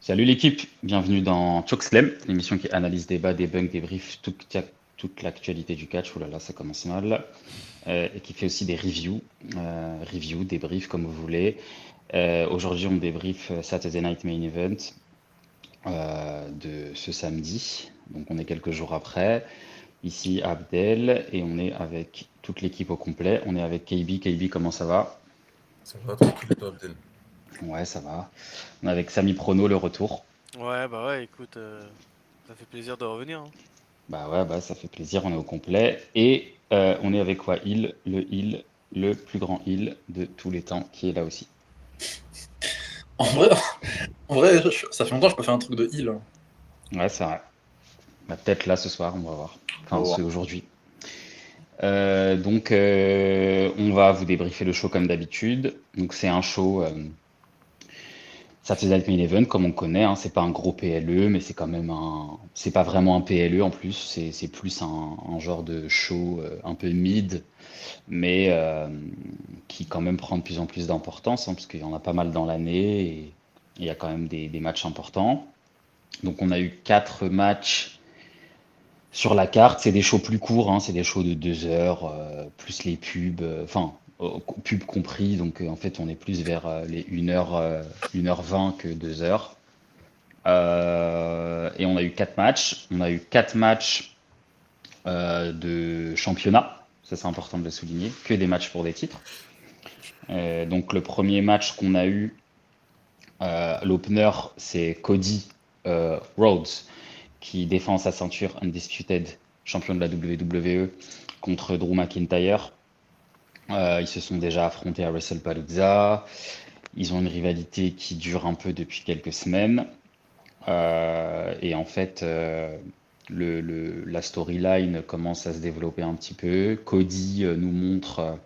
Salut l'équipe, bienvenue dans Chokeslam, l'émission qui analyse, débat, débunk, débrief toute l'actualité du catch. Ouh là là, ça commence mal. Et qui fait aussi des reviews, débriefs comme vous voulez. Aujourd'hui, on débrief Saturday Night Main Event de ce samedi. Donc, on est quelques jours après. Ici, Abdel, et on est avec toute l'équipe au complet. On est avec KB. KB, comment ça va? Ça va tranquille et toi, Abdel? Ouais, ça va. On est avec Sami Prono, le retour. Ouais, bah ouais, écoute, ça fait plaisir de revenir, hein. Bah ouais, bah ça fait plaisir, on est au complet. Et on est avec Wahil, le plus grand heal de tous les temps, qui est là aussi. En vrai, ça fait longtemps que je peux faire un truc de heal, hein. Ouais, c'est vrai. Bah, peut-être là ce soir, on va voir. On Enfin, va c'est voir. aujourd'hui. On va vous débriefer le show comme d'habitude. Donc, c'est un show Saturday Night Main Event, comme on connaît. Hein. C'est pas un gros PLE, mais c'est quand même un. C'est pas vraiment un PLE en plus. C'est plus un genre de show un peu mid, mais qui quand même prend de plus en plus d'importance, hein, parce qu'il y en a pas mal dans l'année et il y a quand même des matchs importants. Donc on a eu 4 matchs sur la carte, c'est des shows plus courts, hein, c'est des shows de 2 heures, plus les pubs, enfin pubs compris, donc en fait on est plus vers les 1h20 que 2 heures. Et on a eu 4 matchs. On a eu 4 matchs de championnat, ça c'est important de le souligner, que des matchs pour des titres. Donc le premier match qu'on a eu, l'opener, c'est Cody Rhodes qui défend sa ceinture undisputed champion de la WWE contre Drew McIntyre. Ils se sont déjà affrontés à WrestlePalooza. Ils ont une rivalité qui dure un peu depuis quelques semaines. Et en fait, la storyline commence à se développer un petit peu. Cody nous montre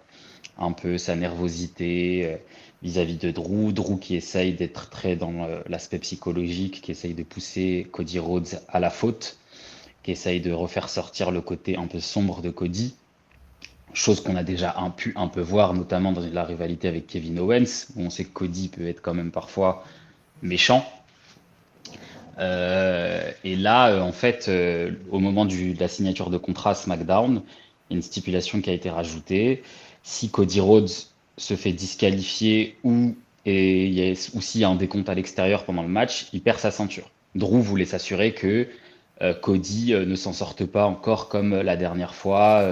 un peu sa nervosité vis-à-vis de Drew. Drew qui essaye d'être très dans l'aspect psychologique, qui essaye de pousser Cody Rhodes à la faute, qui essaye de refaire sortir le côté un peu sombre de Cody. Chose qu'on a déjà pu un peu voir, notamment dans la rivalité avec Kevin Owens, où on sait que Cody peut être quand même parfois méchant. Et là, en fait, au moment de la signature de contrat SmackDown, il y a une stipulation qui a été rajoutée. Si Cody Rhodes se fait disqualifier ou s'il y a un décompte à l'extérieur pendant le match, il perd sa ceinture. Drew voulait s'assurer que Cody ne s'en sorte pas encore comme la dernière fois,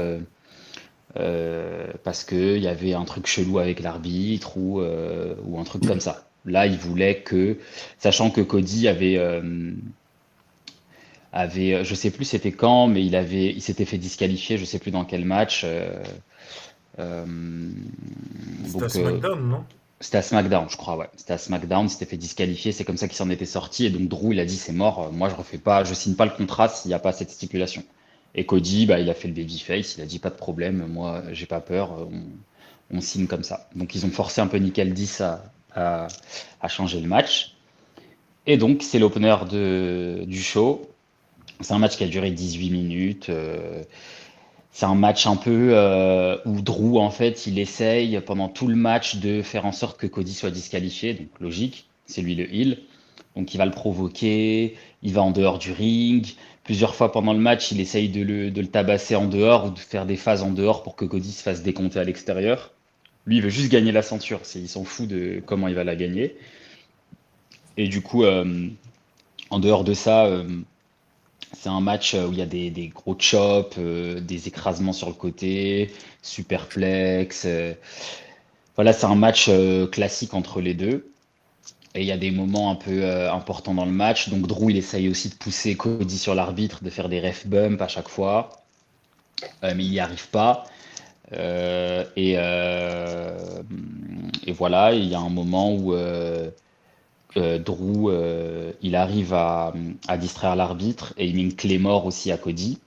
parce qu'il y avait un truc chelou avec l'arbitre ou un truc comme ça. Là, il voulait que, sachant que Cody avait, je sais plus c'était quand, mais il s'était fait disqualifier, je sais plus dans quel match. Euh, C'était à donc SmackDown, non? c'était à SmackDown, je crois, ouais. C'était à SmackDown, il s'était fait disqualifier, c'est comme ça qu'il s'en était sorti. Et donc Drew, il a dit c'est mort, moi je refais pas, je signe pas le contrat s'il n'y a pas cette stipulation. Et Cody, bah, il a fait le babyface, il a dit pas de problème, moi j'ai pas peur, on signe comme ça. Donc ils ont forcé un peu Nickel 10 à changer le match. Et donc c'est l'opener du show. C'est un match qui a duré 18 minutes. C'est un match un peu où Drew, en fait, il essaye pendant tout le match de faire en sorte que Cody soit disqualifié. Donc logique, c'est lui le heel. Donc il va le provoquer, il va en dehors du ring. Plusieurs fois pendant le match, il essaye de le tabasser en dehors ou de faire des phases en dehors pour que Cody se fasse décompter à l'extérieur. Lui, il veut juste gagner la ceinture. Il s'en fout de comment il va la gagner. Et du coup, en dehors de ça, c'est un match où il y a des gros chops, des écrasements sur le côté, superplex. Voilà, c'est un match classique entre les deux. Et il y a des moments un peu importants dans le match. Donc Drew, il essaye aussi de pousser Cody sur l'arbitre, de faire des ref bumps à chaque fois, mais il n'y arrive pas. Euh, et, euh, et voilà, il y a un moment où Drew, il arrive à distraire l'arbitre et il met une clé mort aussi à Cody.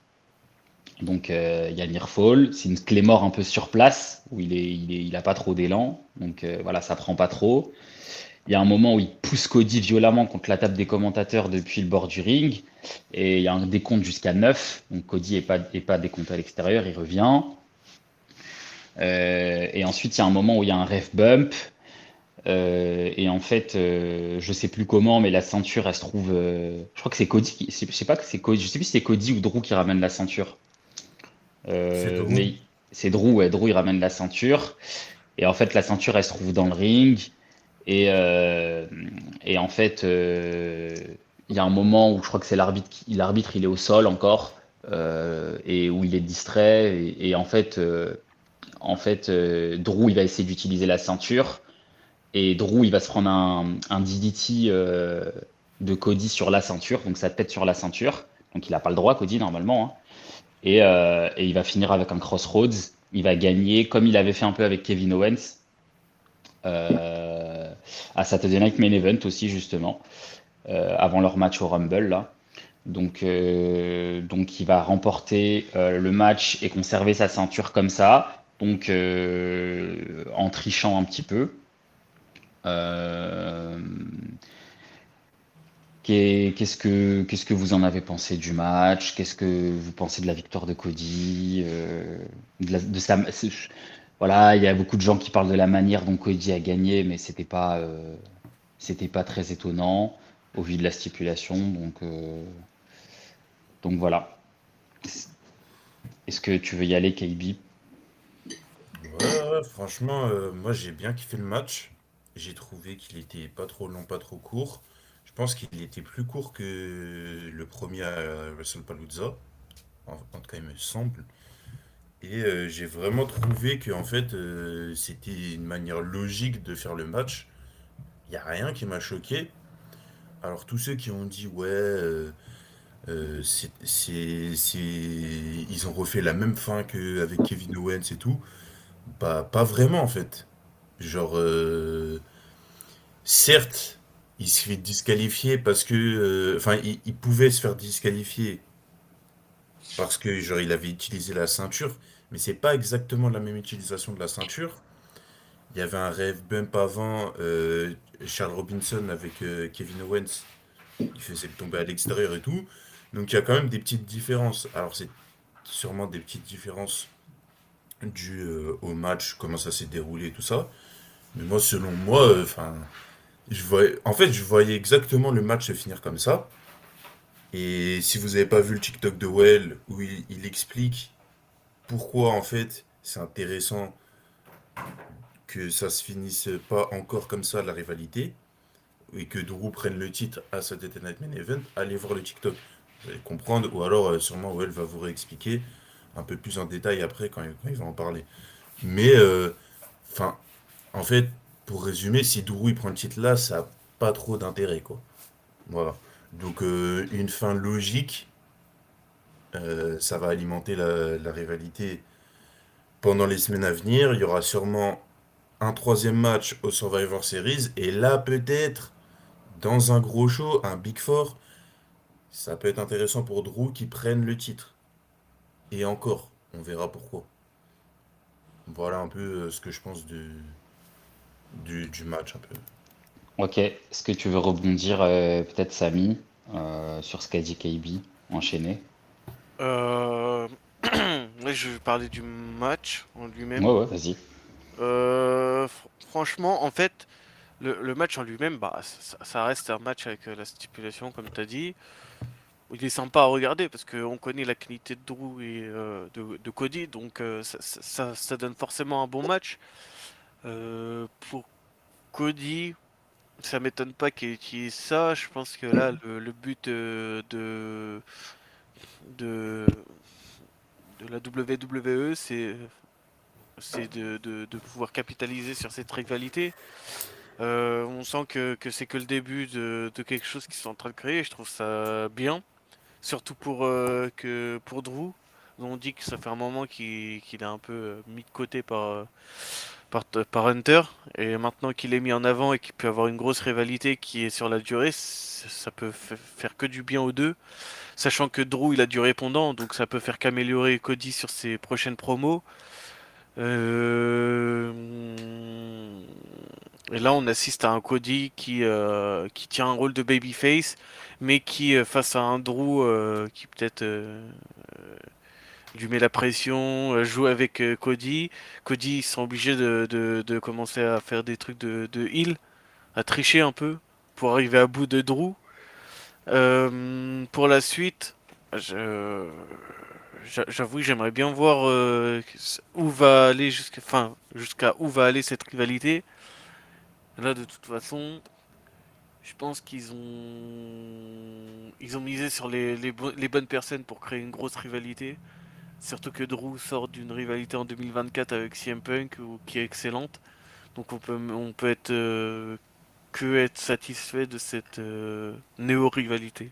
Donc il y a Nearfall, c'est une clé mort un peu sur place où il a pas trop d'élan, donc voilà, ça prend pas trop. Il y a un moment où il pousse Cody violemment contre la table des commentateurs depuis le bord du ring et il y a un décompte jusqu'à 9, donc Cody est pas décompté à l'extérieur, il revient. Et ensuite il y a un moment où il y a un ref bump. Et en fait, je sais plus comment, mais la ceinture, elle se trouve. Je crois que c'est Cody. Je sais pas que c'est Cody. Je sais plus si c'est Cody ou Drew qui ramène la ceinture. C'est Drew. Mais c'est Drew. Ouais, Drew il ramène la ceinture. Et en fait, la ceinture, elle se trouve dans le ring. Et, euh, et en fait, il y a un moment où je crois que c'est l'arbitre, il est au sol encore, et où il est distrait. Et en fait, Drew, il va essayer d'utiliser la ceinture. Et Drew, il va se prendre un DDT de Cody sur la ceinture, donc sa tête sur la ceinture. Donc il n'a pas le droit, Cody, normalement, hein. Et il va finir avec un Crossroads. Il va gagner, comme il avait fait un peu avec Kevin Owens, euh, à Saturday Night Main Event aussi, justement, avant leur match au Rumble, là. Donc il va remporter le match et conserver sa ceinture comme ça, donc en trichant un petit peu. Euh, qu'est-ce que vous en avez pensé du match? Qu'est-ce que vous pensez de la victoire de Cody? Voilà, il y a beaucoup de gens qui parlent de la manière dont Cody a gagné, mais c'était pas très étonnant au vu de la stipulation. Donc voilà. Est-ce que tu veux y aller, KB? Ouais, franchement, moi j'ai bien kiffé le match. J'ai trouvé qu'il était pas trop long, pas trop court. Je pense qu'il était plus court que le premier à WrestlePalooza. En tout cas, il me semble. Et j'ai vraiment trouvé que en fait, c'était une manière logique de faire le match. Il n'y a rien qui m'a choqué. Alors tous ceux qui ont dit ouais, ils ont refait la même fin qu'avec Kevin Owens et tout. Pas vraiment en fait. Genre, certes, il se fait disqualifier parce que, enfin, il pouvait se faire disqualifier parce que genre il avait utilisé la ceinture, mais c'est pas exactement la même utilisation de la ceinture. Il y avait un rêve bump avant, Charles Robinson avec Kevin Owens, il faisait le tomber à l'extérieur et tout. Donc il y a quand même des petites différences. Alors c'est sûrement des petites différences dues au match, comment ça s'est déroulé et tout ça. Mais moi, selon moi, enfin, je voyais exactement le match se finir comme ça. Et si vous n'avez pas vu le TikTok de Well, où il explique pourquoi, en fait, c'est intéressant que ça se finisse pas encore comme ça, la rivalité, et que Drew prenne le titre à Saturday Night Main Event, allez voir le TikTok. Vous allez comprendre, ou alors sûrement Well va vous réexpliquer un peu plus en détail après quand il va en parler. Mais, enfin, en fait, pour résumer, si Drew il prend le titre là, ça a pas trop d'intérêt, quoi. Voilà. Donc une fin logique, ça va alimenter la rivalité pendant les semaines à venir. Il y aura sûrement un troisième match au Survivor Series. Et là, peut-être, dans un gros show, un Big Four, ça peut être intéressant pour Drew qui prenne le titre. Et encore, on verra pourquoi. Voilà un peu ce que je pense du match un peu. Ok. Est-ce que tu veux rebondir, peut-être, Samy, sur ce qu'a dit KB, enchaîner? Euh... ouais, je vais parler du match en Ouais, lui-même. ouais, vas-y. Franchement, en fait, le match en lui-même, bah, ça reste un match avec la stipulation, comme tu as dit. Il est sympa à regarder parce qu'on connaît la qualité de Drew et de Cody, donc ça donne forcément un bon match. Pour Cody, ça m'étonne pas qu'il utilise ça. Je pense que là, le but de, de la WWE, c'est de pouvoir capitaliser sur cette rivalité. On sent que c'est que le début de quelque chose qu'ils sont en train de créer. Je trouve ça bien. Surtout pour Drew. On dit que ça fait un moment qu'il est un peu mis de côté par Hunter. Et maintenant qu'il est mis en avant et qu'il peut avoir une grosse rivalité qui est sur la durée, ça peut faire que du bien aux deux. Sachant que Drew il a du répondant, donc ça peut faire qu'améliorer Cody sur ses prochaines promos. Euh, Et là, on assiste à un Cody qui tient un rôle de babyface, mais qui, face à un Drew qui peut-être lui met la pression, joue avec Cody. Cody, ils sont obligés de commencer à faire des trucs de heal, à tricher un peu pour arriver à bout de Drew. Pour la suite, je, j'avoue que j'aimerais bien voir où va aller jusqu'à où va aller cette rivalité. Là, de toute façon, je pense ils ont misé sur les bonnes personnes pour créer une grosse rivalité. Surtout que Drew sort d'une rivalité en 2024 avec CM Punk qui est excellente. Donc on peut être satisfait de cette néo-rivalité.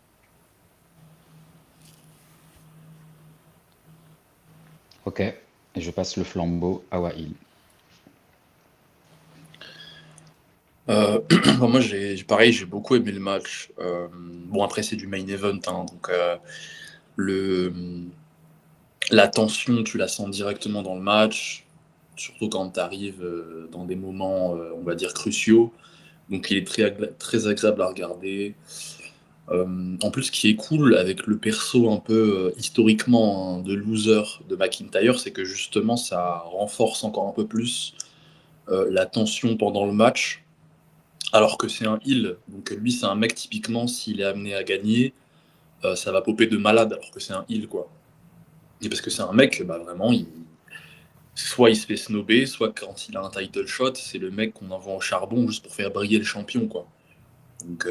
Ok, et je passe le flambeau à Wahil. Moi, pareil, j'ai beaucoup aimé le match. Bon, après, c'est du main event, hein, donc le, la tension, tu la sens directement dans le match, surtout quand tu arrives dans des moments, on va dire, cruciaux. Donc, il est très agréable à regarder. En plus, ce qui est cool avec le perso un peu historiquement, hein, de loser de McIntyre, c'est que justement, ça renforce encore un peu plus la tension pendant le match. Alors que c'est un heal, donc lui c'est un mec typiquement s'il est amené à gagner, ça va popper de malade alors que c'est un heal quoi. Et parce que c'est un mec, bah vraiment, soit il se fait snobber, soit quand il a un title shot, c'est le mec qu'on envoie au charbon juste pour faire briller le champion quoi. Donc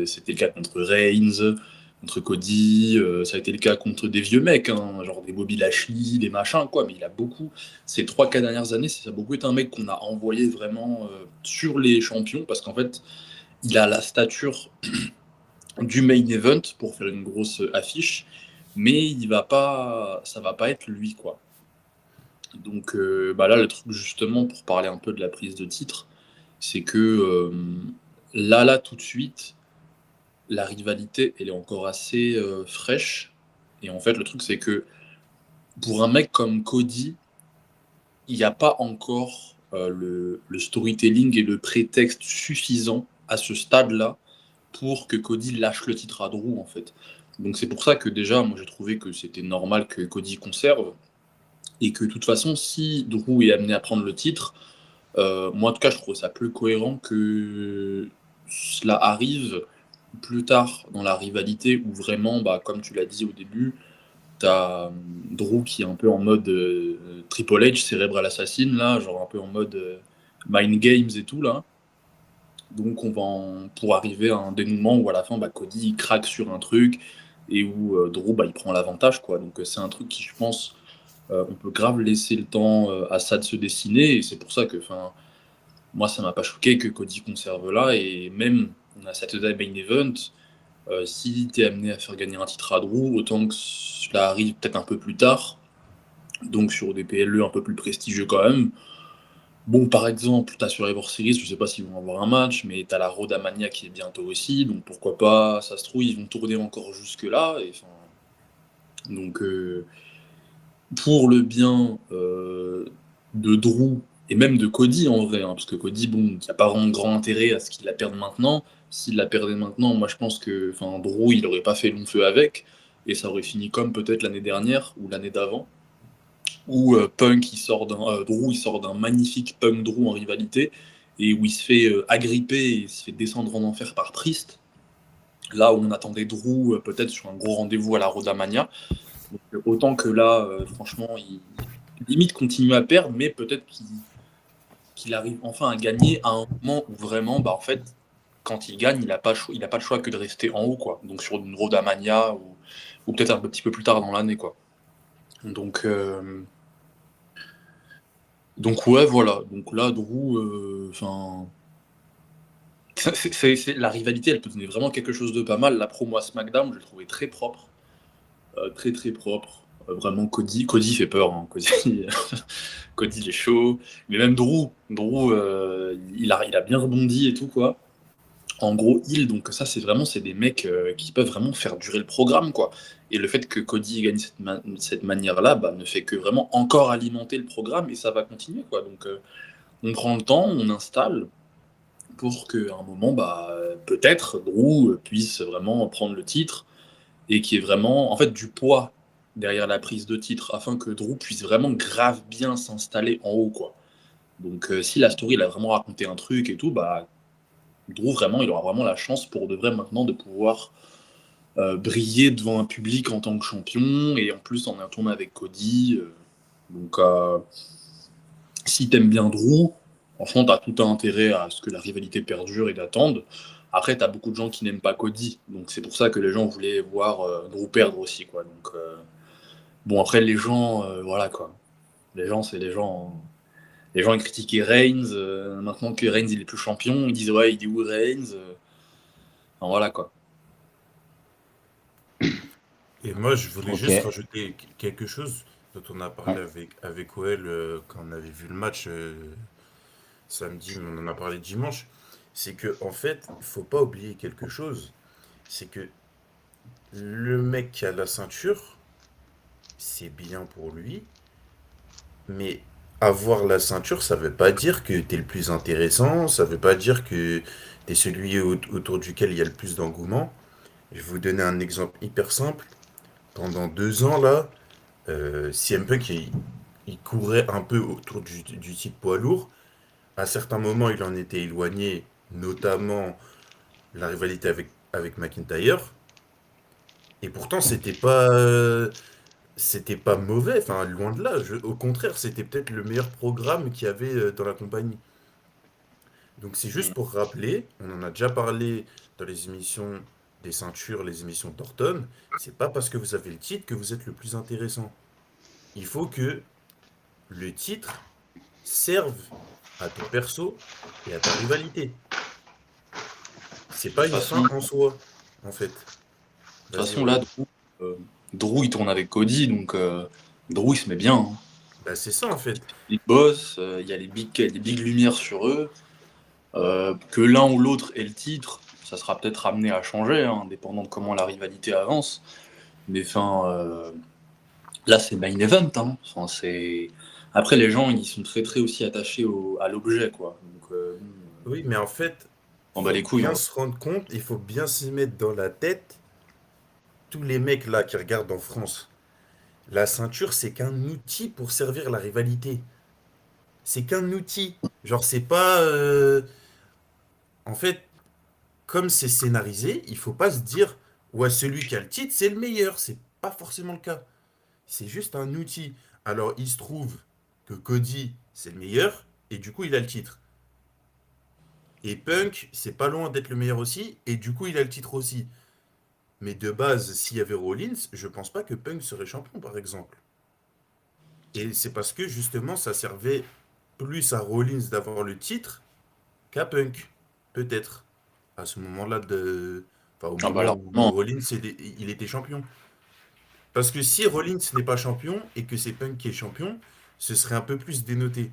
c'était le cas contre Reigns, contre Cody, ça a été le cas contre des vieux mecs, hein, genre des Bobby Lashley, des machins quoi, mais il a beaucoup, ces 3-4 dernières années, ça a beaucoup été un mec qu'on a envoyé vraiment sur les champions parce qu'en fait, il a la stature du main event pour faire une grosse affiche, mais ça va pas être lui quoi. Donc bah là le truc justement pour parler un peu de la prise de titre, c'est que là tout de suite la rivalité elle est encore assez fraîche et en fait le truc c'est que pour un mec comme Cody, il n'y a pas encore le storytelling et le prétexte suffisant à ce stade-là pour que Cody lâche le titre à Drew en fait. Donc c'est pour ça que déjà moi j'ai trouvé que c'était normal que Cody conserve et que de toute façon si Drew est amené à prendre le titre, moi en tout cas je trouve ça plus cohérent que cela arrive plus tard dans la rivalité où vraiment bah, comme tu l'as dit au début, t'as Drew qui est un peu en mode Triple H, Cérébral Assassin là, genre un peu en mode Mind Games et tout là. Donc pour arriver à un dénouement où à la fin bah, Cody il craque sur un truc et où Drew bah, il prend l'avantage quoi. Donc c'est un truc qui je pense on peut grave laisser le temps à ça de se dessiner et c'est pour ça que moi ça m'a pas choqué que Cody conserve là et même on a Saturday Main Event si t'es amené à faire gagner un titre à Drew autant que cela arrive peut-être un peu plus tard donc sur des PLE un peu plus prestigieux quand même. Bon, par exemple, tu as Survivor Series, je sais pas s'ils vont avoir un match, mais tu as la Road à Mania qui est bientôt aussi, donc pourquoi pas, ça se trouve, ils vont tourner encore jusque-là. Donc, pour le bien de Drew et même de Cody en vrai, hein, parce que Cody, bon, il n'y a pas vraiment grand intérêt à ce qu'il la perde maintenant. S'il la perdait maintenant, moi je pense que Drew, il aurait pas fait long feu avec, et ça aurait fini comme peut-être l'année dernière ou l'année d'avant où Drew il sort d'un magnifique Punk Drew en rivalité et où il se fait agripper et il se fait descendre en enfer par Priest. Là où on attendait Drew peut-être sur un gros rendez-vous à la Rodamania. Donc, autant que là, franchement, il limite continue à perdre, mais peut-être qu'il arrive enfin à gagner à un moment où vraiment, bah en fait, quand il gagne, il n'a pas de choix que de rester en haut, quoi. Donc sur une Rodamania ou peut-être un petit peu plus tard dans l'année, quoi. Donc ouais, voilà. Donc là, Drew, la rivalité, elle peut donner vraiment quelque chose de pas mal. La promo à SmackDown, je l'ai trouvé très propre, très très propre. Vraiment, Cody fait peur. Hein. Cody, il est chaud. Mais même Drew, il a bien rebondi et tout quoi. En gros, donc ça, c'est des mecs qui peuvent vraiment faire durer le programme quoi. Et le fait que Cody gagne cette manière-là, bah, ne fait que vraiment encore alimenter le programme et ça va continuer quoi. Donc on prend le temps, on installe pour qu'à un moment, bah, peut-être Drew puisse vraiment prendre le titre et qui est vraiment, en fait, du poids derrière la prise de titre afin que Drew puisse vraiment grave bien s'installer en haut, quoi. Donc, si la story, il a vraiment raconté un truc et tout, bah, Drew, vraiment, il aura vraiment la chance pour de vrai maintenant de pouvoir briller devant un public en tant que champion et en plus en un tournoi avec Cody. Donc, si t'aimes bien Drew, franchement, t'as tout intérêt à ce que la rivalité perdure et d'attendre. Après, t'as beaucoup de gens qui n'aiment pas Cody, donc c'est pour ça que les gens voulaient voir Drew perdre aussi, quoi. Donc, bon, après, les gens, voilà, quoi. Les gens, c'est les gens. Les gens ils critiquaient Reigns, maintenant que Reigns il est plus champion, ils disent ouais, il est où Reigns enfin, voilà quoi. Et moi, je voulais Ok. juste rajouter quelque chose dont on a Ouais. parlé avec OL quand on avait vu le match samedi, mais on en a parlé dimanche. C'est que, en fait, il faut pas oublier quelque chose. C'est que le mec qui a la ceinture, c'est bien pour lui, mais avoir la ceinture, ça veut pas dire que t'es le plus intéressant, ça veut pas dire que t'es celui autour duquel il y a le plus d'engouement. Je vais vous donner un exemple hyper simple. Pendant 2 ans, là, CM Punk, il courait un peu autour du titre poids lourd. À certains moments, il en était éloigné, notamment la rivalité avec McIntyre. Et pourtant, c'était pas mauvais, enfin, loin de là. Au contraire, c'était peut-être le meilleur programme qu'il y avait dans la compagnie. Donc, c'est juste pour rappeler, on en a déjà parlé dans les émissions des ceintures, les émissions d'Orton. C'est pas parce que vous avez le titre que vous êtes le plus intéressant. Il faut que le titre serve à ton perso et à ta rivalité. C'est De pas toute une façon, fin en soi, en fait. Vas-y, là, Aurel. Drew il tourne avec Cody, donc Drew il se met bien. Hein. Bah, c'est ça, en fait. Les boss, il y a les big lumières sur eux. Que l'un ou l'autre ait le titre, ça sera peut-être amené à changer, hein, dépendant de comment la rivalité avance. Mais enfin, là c'est main event. Hein. Enfin, c'est... Après les gens ils sont très très aussi attachés à l'objet quoi. Donc Oui, mais en fait, on bat faut les couilles. bien Hein. se rendre compte, il faut bien s'y mettre dans la tête. Tous les mecs là qui regardent en France, la ceinture, c'est qu'un outil pour servir la rivalité. C'est qu'un outil. Genre, c'est pas. En fait, comme c'est scénarisé, il faut pas se dire, ouais, celui qui a le titre, c'est le meilleur. C'est pas forcément le cas. C'est juste un outil. Alors, il se trouve que Cody, c'est le meilleur, et du coup, il a le titre. Et Punk, c'est pas loin d'être le meilleur aussi, et du coup, il a le titre aussi. Mais de base, s'il y avait Rollins, je pense pas que Punk serait champion, par exemple. Et c'est parce que justement, ça servait plus à Rollins d'avoir le titre qu'à Punk. Peut-être. À ce moment-là de. Enfin, au Ah bah moment alors, où non. Rollins il était champion. Parce que si Rollins n'est pas champion et que c'est Punk qui est champion, ce serait un peu plus dénoté.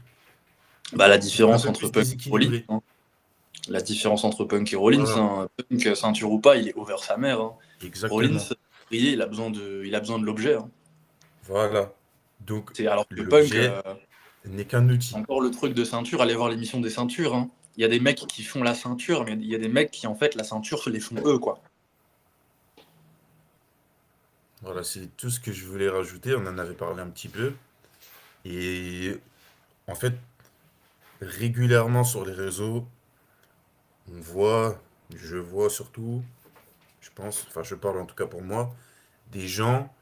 Bah la Ce serait un différence peu entre plus Punk et Rollins. déséquilibré. Hein. La différence entre Punk et Rollins, Voilà. hein. Punk ceinture ou pas, il est over sa mère. Hein. Rollins, Exactement. il a besoin de l'objet. Hein. Voilà. Donc, C'est alors que Punk, l'objet n'est qu'un outil. encore le truc de ceinture, allez voir l'émission des ceintures. Hein. Il y a des mecs qui font la ceinture, mais il y a des mecs qui en fait la ceinture se les font eux quoi. Voilà, c'est tout ce que je voulais rajouter. On en avait parlé un petit peu. Et en fait, régulièrement sur les réseaux, on voit, je vois surtout, je pense, enfin je parle en tout cas pour moi, des gens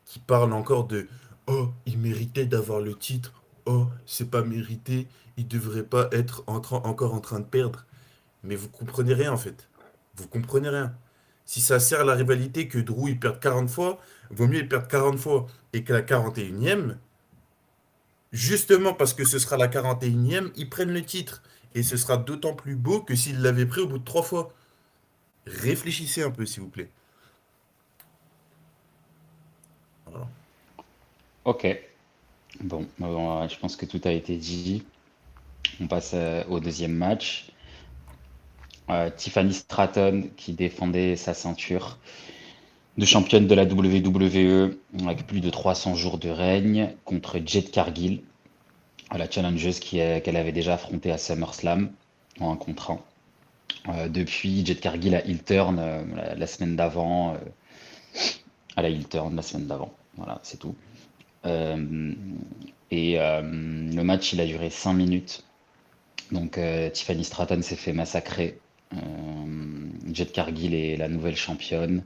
qui parlent encore de «Oh, il méritait d'avoir le titre. Oh, c'est pas mérité. Il devrait pas être encore en train de perdre.» Mais vous comprenez rien en fait. Vous comprenez rien. Si ça sert à la rivalité que Drew il perde 40 fois, vaut mieux il perde 40 fois et que la 41e, justement parce que ce sera la 41e, ils prennent le titre. Et ce sera d'autant plus beau que s'ils l'avaient pris au bout de 3 fois. Réfléchissez un peu, s'il vous plaît. Voilà. Ok. Bon, je pense que tout a été dit. On passe au deuxième match. Tiffany Stratton qui défendait sa ceinture de championne de la WWE avec plus de 300 jours de règne contre Jade Cargill, la challengeuse qu'elle avait déjà affrontée à SummerSlam en 1 contre 1. Depuis, Jade Cargill a heel turn la semaine d'avant. Elle a heel turn la semaine d'avant. Voilà, c'est tout. Euh, le match, il a duré 5 minutes. Donc Tiffany Stratton s'est fait massacrer. Euh, Jade Cargill est la nouvelle championne.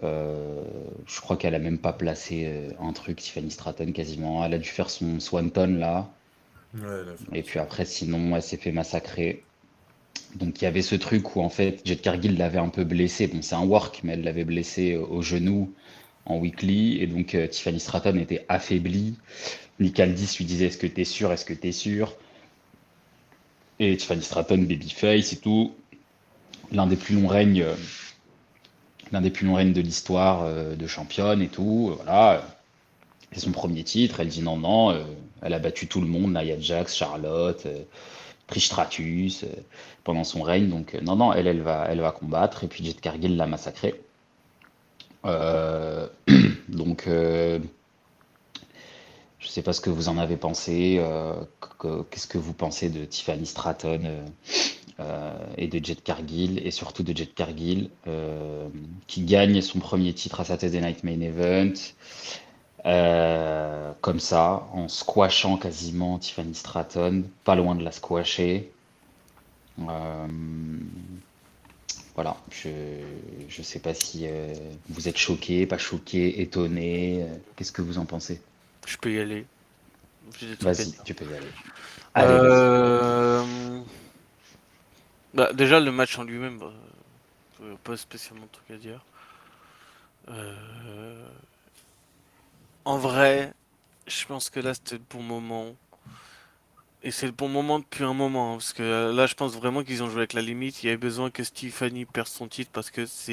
Je crois qu'elle a même pas placé un truc, Tiffany Stratton, quasiment. Elle a dû faire son Swanton là. Ouais, la fin, Et puis soit. après, sinon, elle s'est fait massacrer. Donc il y avait ce truc où en fait Jade Cargill l'avait un peu blessé. Bon, c'est un work, mais elle l'avait blessé au genou en weekly. Et donc Tiffany Stratton était affaiblie. Nick Aldis lui disait: Est-ce que t'es sûr? Est-ce que t'es sûr? Et Tiffany Stratton, babyface et tout. L'un des plus longs règnes, euh, l'un des plus longs règnes de l'histoire de championne et tout. Voilà. C'est son premier titre. Elle dit non, non. Elle a battu tout le monde, Nia Jax, Charlotte, Trish Stratus, pendant son règne. Donc non, non, elle va combattre. Et puis Jade Cargill l'a massacrée. Euh, donc je sais pas ce que vous en avez pensé. Qu'est-ce que vous pensez de Tiffany Stratton et de Jade Cargill, et surtout de Jade Cargill, qui gagne son premier titre à Saturday Night Main Event, comme ça, en squashant quasiment Tiffany Stratton, pas loin de la squasher. Euh, voilà, je sais pas si vous êtes choqué, pas choqué, étonné, qu'est-ce que vous en pensez? Je peux y aller. J'ai des trucs à Vas-y, dire. tu peux y aller. Allez, vas-y. Euh, Bah, déjà, le match en lui-même, bah, pas spécialement de trucs à dire. Euh, En vrai, je pense que là, c'était le bon moment. Et c'est le bon moment depuis un moment, hein, parce que là, je pense vraiment qu'ils ont joué avec la limite. Il y avait besoin que Stephanie perde son titre parce que ça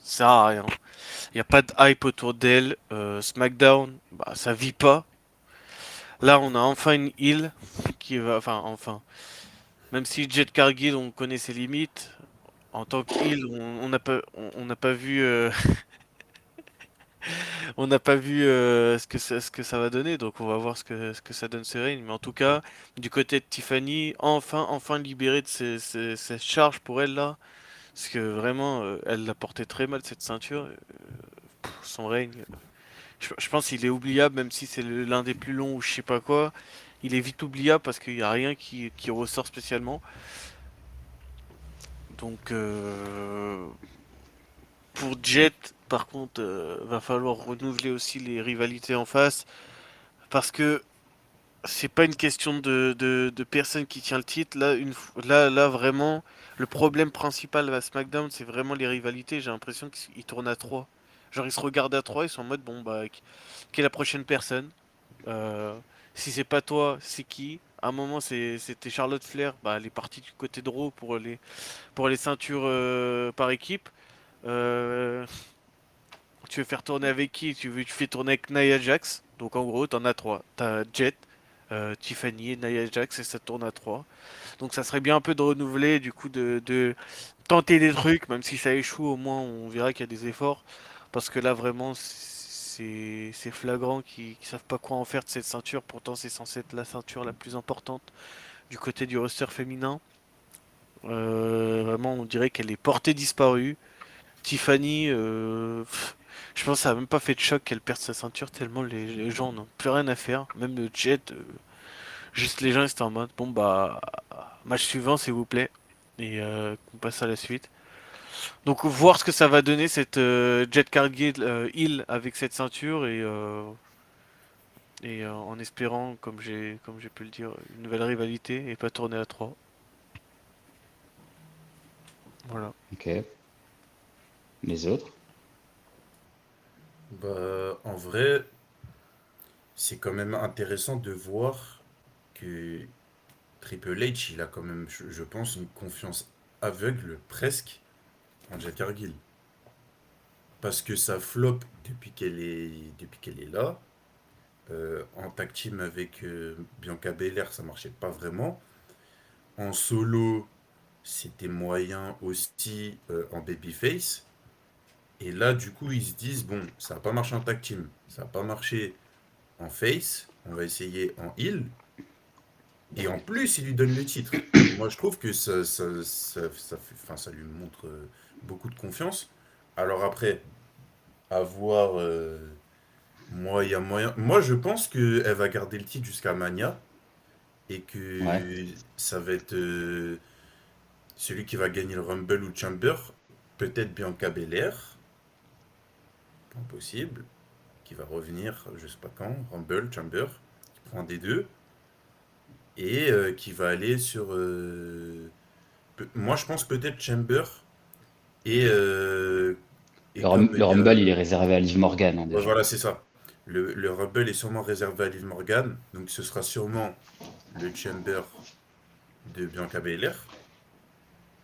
sert à rien. Il n'y a pas de hype autour d'elle. SmackDown, bah, ça vit pas. Là, on a enfin une heel qui va, enfin, enfin. Même si Jet Cargill, on connaît ses limites, en tant que heel, on n'a pas vu, on n'a pas vu ce que ça va donner. Donc, on va voir ce que ça donne ce règne. Mais en tout cas, du côté de Tiffany, enfin libérée de cette charge pour elle là, parce que vraiment, elle l'a porté très mal cette ceinture. Son règne, je pense qu'il est oubliable, même si c'est l'un des plus longs ou je sais pas quoi. Il est vite oubliable parce qu'il n'y a rien qui ressort spécialement. Donc, pour Jet, par contre, va falloir renouveler aussi les rivalités en face. Parce que c'est pas une question de personne qui tient le titre. Là, là, vraiment, le problème principal à SmackDown, c'est vraiment les rivalités. J'ai l'impression qu'ils tournent à 3. Genre, ils se regardent à 3, ils sont en mode, bon, bah, qui est la prochaine personne? Euh, Si c'est pas toi, c'est qui? À un moment, c'était Charlotte Flair. Bah, elle est partie du côté de Raw pour les ceintures par équipe. Euh, Tu veux faire tourner avec qui? Tu fais tourner avec Nia Jax. Donc en gros, t'en as trois. T'as Jet, Tiffany et Nia Jax et ça tourne à trois. Donc ça serait bien un peu de renouveler, du coup de tenter des trucs, même si ça échoue, au moins on verra qu'il y a des efforts. Parce que là vraiment c'est flagrant qu'ils savent pas quoi en faire de cette ceinture. Pourtant c'est censé être la ceinture la plus importante du côté du roster féminin. Vraiment on dirait qu'elle est portée disparue. Tiffany, je pense que ça a même pas fait de choc qu'elle perde sa ceinture tellement les gens n'ont plus rien à faire. Même le Jet, juste les gens ils étaient en mode bon bah match suivant s'il vous plaît et on passe à la suite. Donc voir ce que ça va donner cette Jet Cargill Hill avec cette ceinture et en espérant comme j'ai pu le dire une nouvelle rivalité et pas tourner à 3. Voilà. Ok. Les autres? Bah, en vrai, c'est quand même intéressant de voir que Triple H, il a quand même, je pense, une confiance aveugle, presque, en Jade Cargill. Parce que ça flop depuis qu'elle est là. En tag team avec Bianca Belair, ça marchait pas vraiment. En solo, c'était moyen aussi en babyface. Et là, du coup, ils se disent, bon, ça n'a pas marché en tag team, ça n'a pas marché en face, on va essayer en heel. Et en plus, il lui donne le titre. Moi, je trouve que ça lui montre beaucoup de confiance. Alors après, à voir. Moi, il y a moyen. Moi, je pense qu'elle va garder le titre jusqu'à Mania et Ouais. que ça va être celui qui va gagner le Rumble ou le Chamber. Peut-être Bianca Belair, impossible, qui va revenir, je sais pas quand, Rumble, Chamber, qui prend des deux et qui va aller sur. Moi, je pense peut-être Chamber et, comme Le il y a. Rumble, il est réservé à Liv Morgan, hein, Ouais, déjà. voilà, c'est ça. Le Rumble est sûrement réservé à Liv Morgan, donc ce sera sûrement le Chamber de Bianca Belair.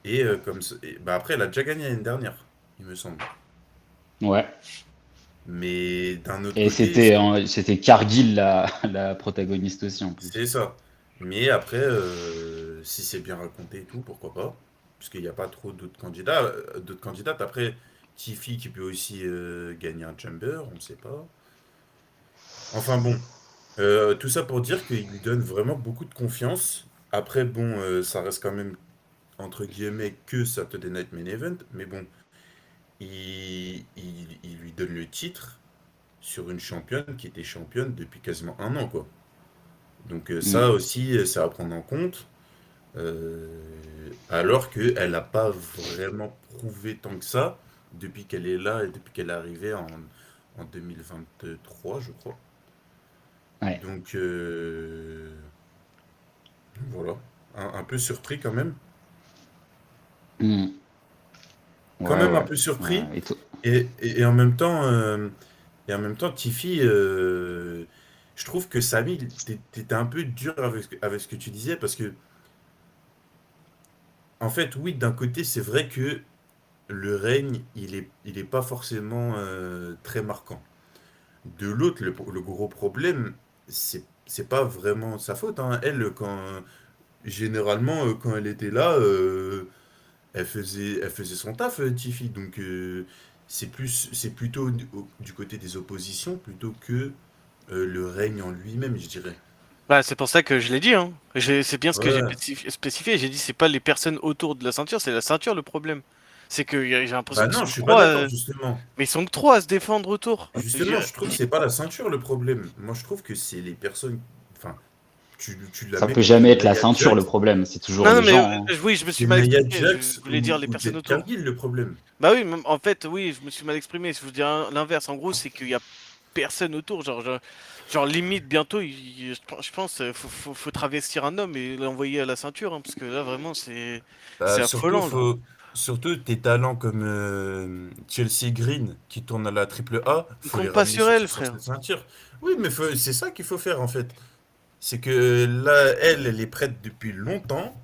Et bah après, elle a déjà gagné l'année dernière, il me semble. Ouais. Mais d'un autre Et côté, c'était Cargill, la protagoniste aussi, en plus. c'est ça. Mais après, si c'est bien raconté et tout, pourquoi pas? Parce qu'il n'y a pas trop d'autres candidats, d'autres candidates. Après, Tiffy qui peut aussi gagner un Chamber, on ne sait pas. Enfin bon, tout ça pour dire qu'il lui donne vraiment beaucoup de confiance. Après, bon, ça reste quand même, entre guillemets, que Saturday Night Main Event. Mais bon, il lui donne le titre sur une championne qui était championne depuis quasiment un an, quoi. Donc Mm. ça aussi, c'est à prendre en compte. Euh, Alors qu'elle n'a pas vraiment prouvé tant que ça depuis qu'elle est là et depuis qu'elle est arrivée en 2023, je crois. Ouais. Donc voilà, un peu surpris quand même. Mm. Quand Ouais, même un ouais. peu surpris. Et tout. Et en même temps, Tiffy, je trouve que Samy, t'étais un peu dur avec ce que tu disais parce que, en fait, oui, d'un côté, c'est vrai que le règne, il est pas forcément très marquant. De l'autre, le gros problème, c'est pas vraiment sa faute, hein. Elle, généralement, quand elle était là, elle faisait son taf, Tiffy. Donc, c'est plutôt du côté des oppositions plutôt que le règne en lui-même, je dirais. Bah, c'est pour ça que je l'ai dit, hein. C'est bien ce que j'ai Ouais. spécifié. J'ai dit, c'est pas les personnes autour de la ceinture, c'est la ceinture le problème. C'est que j'ai l'impression Bah qu'ils non, sont je que suis pas trois, d'accord, justement. mais ils sont que trois à se défendre autour. Justement, je trouve que c'est pas la ceinture le problème. Moi, je trouve que c'est les personnes. Enfin, tu l'as Ça même peut dit, jamais être la Nia ceinture, le Jax. problème. C'est toujours Non, non, les mais gens, hein. oui, je me suis C'est mal Nia exprimé. Je Jax voulais dire les ou personnes Jade autour. Cargill le problème. Bah oui, en fait, oui, je me suis mal exprimé. Je veux dire l'inverse. En gros, c'est qu'il y a personne autour. Genre limite, bientôt, je pense, faut travestir un homme et l'envoyer à la ceinture, hein, parce que là, vraiment, c'est Surtout, affolant, là. surtout tes talents comme Chelsea Green qui tourne à la triple A, On faut les compte pas ramener sur sur, elle, sur frère. cette ceinture. Oui, mais c'est ça qu'il faut faire en fait. C'est que là, elle est prête depuis longtemps.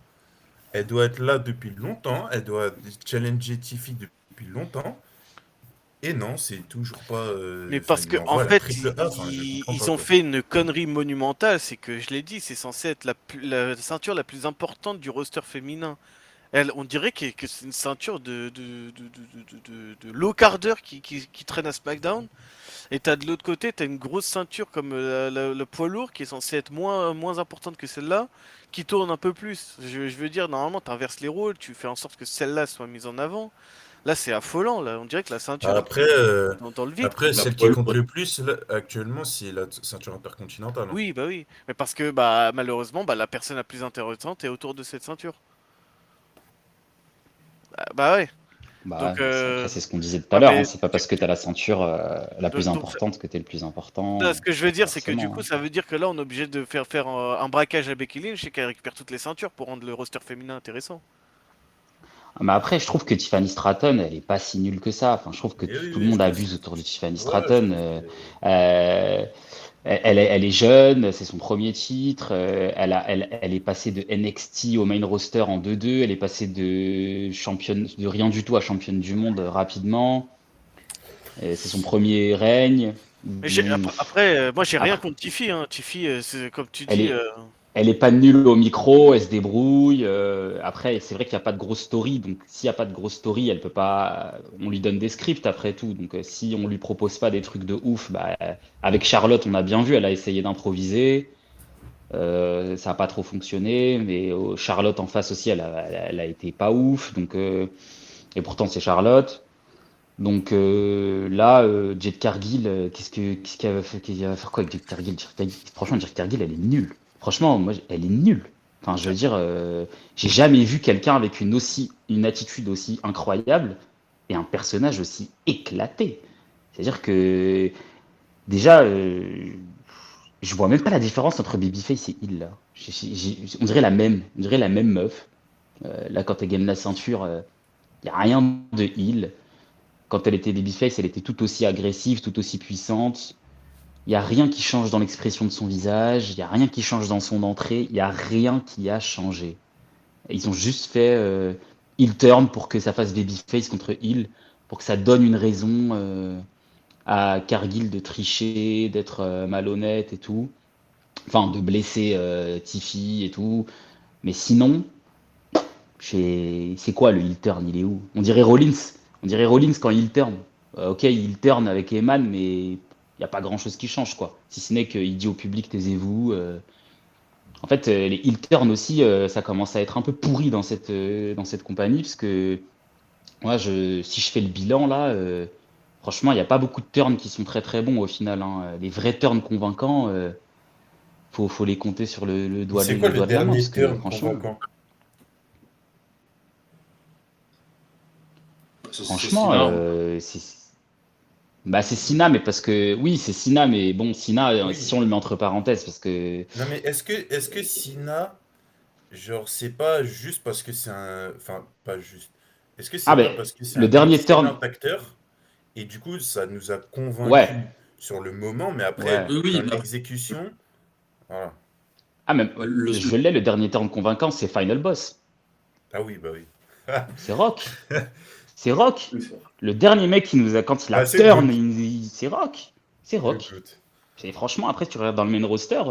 Elle doit être là depuis longtemps. Elle doit challenger Tiffy depuis longtemps. Et non, c'est toujours pas. Mais Enfin, parce il que en l'envoie à la fait, triple A. Enfin, je comprends pas ils ont quoi. fait une connerie monumentale. C'est que je l'ai dit, c'est censé être la ceinture la plus importante du roster féminin. On dirait que c'est une ceinture de low cardeur qui traîne à SmackDown. Et t'as de l'autre côté, t'as une grosse ceinture comme le poids lourd qui est censée être moins importante que celle-là, qui tourne un peu plus. Je veux dire, normalement, t'inverses les rôles, tu fais en sorte que celle-là soit mise en avant. Là, c'est affolant, là. On dirait que la ceinture Après, est dans le vide, après, quoi. La celle qui poids compte lourde. le plus là, actuellement, c'est la ceinture intercontinentale, hein. Oui, bah oui. Mais parce que, bah, malheureusement, bah, la personne la plus intéressante est autour de cette ceinture. Bah ouais. Bah, Donc, après, c'est ce qu'on disait tout à ouais, l'heure, hein. mais C'est pas parce que tu as la ceinture la plus donc, importante que tu es le plus là, important. ce que je veux dire, c'est que du coup, Forcément, hein. ça veut dire que là, on est obligé de faire un braquage à Becky Lynch et qu'elle récupère toutes les ceintures pour rendre le roster féminin intéressant. Mais après, je trouve que Tiffany Stratton, elle est pas si nulle que ça. Enfin, je trouve que Et oui, tout le oui, je monde pense. abuse autour de Tiffany Ouais, je Stratton. pense que. Euh, elle est jeune, c'est son premier titre. Elle est passée de NXT au main roster en 2-2. Elle est passée de championne de rien du tout à championne du monde rapidement. C'est son premier règne. Mais Bon, moi, j'ai rien après, contre Tiffy, hein. Tiffy, c'est comme tu elle dis. est, elle est pas nulle au micro, elle se débrouille. Après, c'est vrai qu'il n'y a pas de grosse story, donc s'il n'y a pas de grosse story, elle peut pas. On lui donne des scripts après tout, donc si on lui propose pas des trucs de ouf, bah, avec Charlotte, on a bien vu, elle a essayé d'improviser, ça a pas trop fonctionné, mais Charlotte en face aussi, elle a été pas ouf, donc et pourtant c'est Charlotte. Donc là, Jade Cargill, qu'est-ce qu'elle va faire quoi avec Jade Cargill? Franchement, Jade Cargill, elle est nulle. Franchement, moi, elle est nulle. Enfin, je veux dire, j'ai jamais vu quelqu'un avec une attitude aussi incroyable et un personnage aussi éclaté. C'est-à-dire que déjà, je vois même pas la différence entre Babyface et Hill là. On dirait la même meuf. Là, quand elle gagne la ceinture, il y a rien de Hill. Quand elle était Babyface, elle était tout aussi agressive, tout aussi puissante. Il y a rien qui change dans l'expression de son visage. Il y a rien qui change dans son entrée. Il y a rien qui a changé. Ils ont juste fait Hill turn pour que ça fasse Babyface contre Hill, pour que ça donne une raison à Cargill de tricher, d'être malhonnête et tout. Enfin, de blesser Tiffy et tout. Mais sinon, c'est quoi le heel turn? Il est où? On dirait Rollins. On dirait Rollins quand il turn. Ok, il turn avec Eman, mais il n'y a pas grand chose qui change, quoi. Si ce n'est qu'il dit au public, taisez-vous. En fait, les heel turn aussi, ça commence à être un peu pourri dans cette compagnie, parce que moi, si je fais le bilan là, franchement, il n'y a pas beaucoup de turns qui sont très très bons au final, hein. Les vrais turns convaincants, faut les compter sur C'est quoi le le doigt de la main, dernier parce que turn franchement. convaincant? C'est Franchement, Cena, hein. c'est Sina, mais parce que oui, c'est Sina, mais bon, Sina, si Oui. on le met entre parenthèses, parce que Non, mais est-ce que Sina, genre, c'est pas juste parce que c'est un. Enfin, pas juste. Est-ce que ah c'est pas ben parce que c'est le un dernier turn, excellent acteur et du coup, ça nous a ouais, convaincus sur le moment, mais après, ouais. Oui, dans oui, mais l'exécution, voilà. Ah même, le, je l'ai, le dernier turn convaincant, c'est Final Boss, Ah oui, bah oui. c'est Rock, c'est Rock. le- Le dernier mec qui nous a, quand il a Ah, c'est le turn, GOAT. c'est Rock, c'est Le Rock. GOAT. Et franchement, après, tu regardes dans le main roster,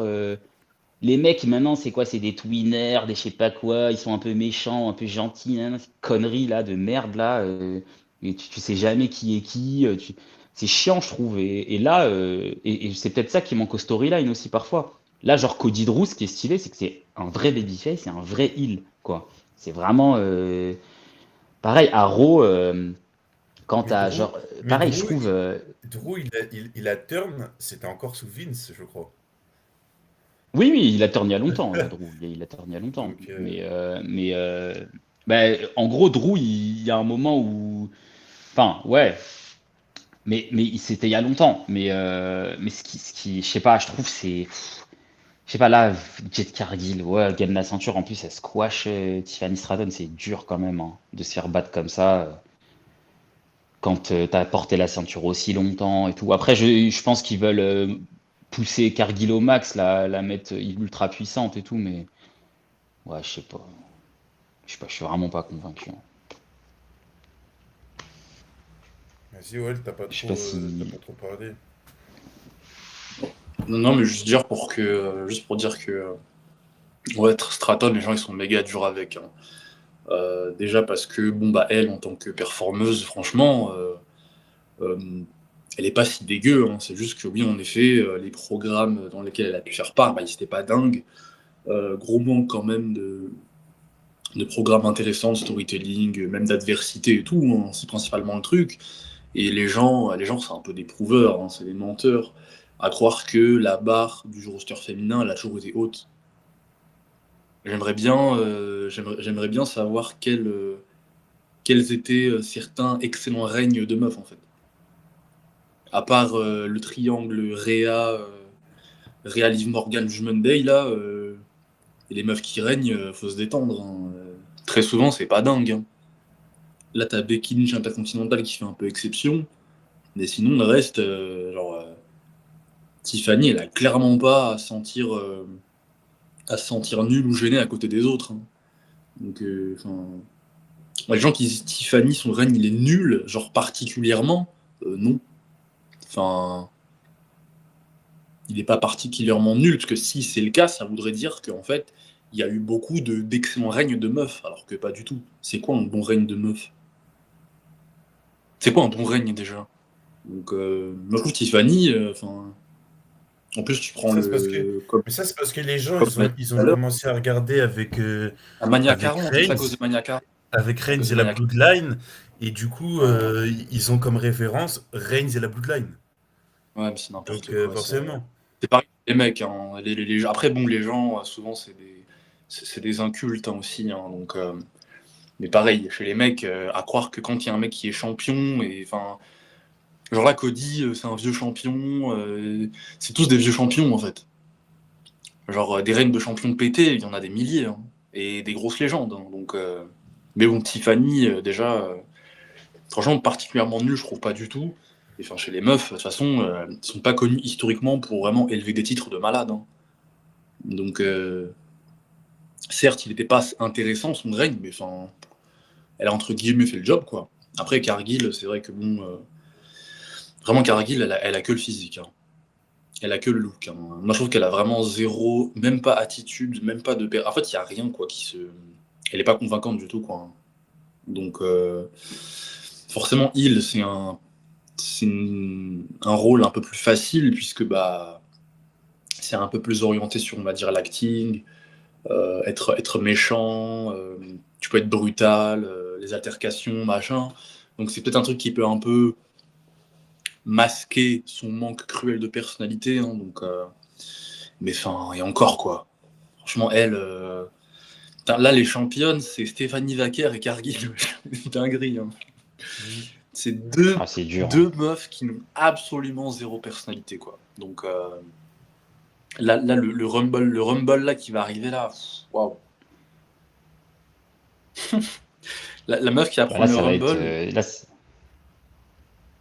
les mecs maintenant, c'est quoi? C'est des twinners, des je sais pas quoi. Ils sont un peu méchants, un peu gentils, hein, ces conneries là de merde là. Et tu sais jamais qui est qui. C'est chiant, je trouve. Et là, et c'est peut-être ça qui manque au storyline aussi parfois. Là, genre Cody Drew, ce qui est stylé, c'est que c'est un vrai babyface, c'est un vrai heel, quoi. C'est vraiment pareil à Raw. Quand Mais t'as Drew, genre, mais pareil, je Drew, trouve. Drew, il a turn, c'était encore sous Vince, je crois. Oui, oui, il a tourné il y a longtemps, Drew. Il a tourné il y a longtemps. Donc, Bah, en gros, Drew, il y a un moment où. Enfin, ouais, c'était il y a longtemps. Mais je sais pas, je trouve, c'est. Je sais pas, là, Jet Cargill, ouais, elle gagne la ceinture. En plus, elle squash Tiffany Stratton. C'est dur quand même hein, de se faire battre comme ça quand t'as porté la ceinture aussi longtemps et tout. Après, je pense qu'ils veulent pousser Cargill au max, la mettre ultra puissante et tout, mais. Ouais, je sais pas. Je sais pas, je suis vraiment pas convaincu, hein. vas-y, ouais, Je sais pas t'as si. pas trop parlé. Non, non, mais juste pour dire que ouais, Stratton, les gens ils sont méga durs avec, hein. Déjà parce que bon bah elle en tant que performeuse, franchement, euh, elle est pas si dégueu, hein. C'est juste que oui, en effet, les programmes dans lesquels elle a pu faire part, bah, ils étaient pas dingues. Gros manque quand même de programmes intéressants, de storytelling, même d'adversité et tout, hein. C'est principalement le truc. Et les gens c'est un peu des prouveurs, hein, c'est des menteurs, à croire que la barre du roster féminin, elle a toujours été haute. J'aimerais bien savoir quels étaient certains excellents règnes de meufs, en fait. À part le triangle Rhea Liv Morgan, Judgment Day, là, et les meufs qui règnent, faut se détendre, hein. Très souvent, c'est pas dingue, hein. Là, t'as Becky Lynch Intercontinental qui fait un peu exception, mais sinon, le reste, Tiffany, elle a clairement pas à se sentir nulle ou gênée à côté des autres, hein. Donc, les gens qui disent Tiffany, son règne, il est nul, genre particulièrement, non. Enfin, il n'est pas particulièrement nul, parce que si c'est le cas, ça voudrait dire qu'en fait, il y a eu beaucoup d'excellents règnes de meufs, alors que pas du tout. C'est quoi un bon règne de meuf? C'est quoi un bon règne déjà? Donc, moi je trouve Tiffany, en plus tu prends Ça, c'est parce que, le comme, mais ça, c'est parce que les gens, comme on a dit ils tout ont à l'heure, commencé à regarder avec, à Mania avec 40, tout ça à cause de Reigns. Mania 40. avec À Reigns cause et de la Mania. Bloodline, et du coup, Ouais, ils ont comme référence Reigns et la Bloodline. ouais, mais c'est Donc n'importe quoi. forcément. C'est pareil, les mecs. Hein. Après, bon, les gens, souvent, c'est des incultes hein, aussi. Hein, donc, mais pareil, chez les mecs, à croire que quand il y a un mec qui est champion, et enfin, genre là, Cody, c'est un vieux champion, c'est tous des vieux champions en fait. Genre des règnes de champions de PT, il y en a des milliers, hein, et des grosses légendes. Hein, donc, mais bon, Tiffany, déjà, franchement, particulièrement nul, je trouve pas du tout. Et enfin, chez les meufs, de toute façon, ils sont pas connus historiquement pour vraiment élever des titres de malade. Hein. Donc, certes, il n'était pas intéressant son règne, mais enfin, elle a entre guillemets fait le job, quoi. Après, Cargill, c'est vrai que bon, vraiment Cargill, elle a que le physique. Hein. Elle a que le look. Hein. Moi, je trouve qu'elle a vraiment zéro, même pas attitude, même pas de. En fait, il y a rien, quoi, qui se. Elle est pas convaincante du tout, quoi. Hein. Donc, forcément, il, un rôle un peu plus facile puisque bah c'est un peu plus orienté sur on va dire l'acting, être méchant, tu peux être brutal, les altercations machin. Donc c'est peut-être un truc qui peut un peu masquer son manque cruel de personnalité. Hein, donc mais enfin et encore quoi. Franchement elle. Là les championnes c'est Stéphanie Vaquer et Cargill. Dinguerie. Hein. C'est Ah, c'est dur. deux meufs qui n'ont absolument zéro personnalité quoi. Donc là le Rumble là qui va arriver là, waouh. La meuf qui va Bah, là, prendre le ça va être. Rumble,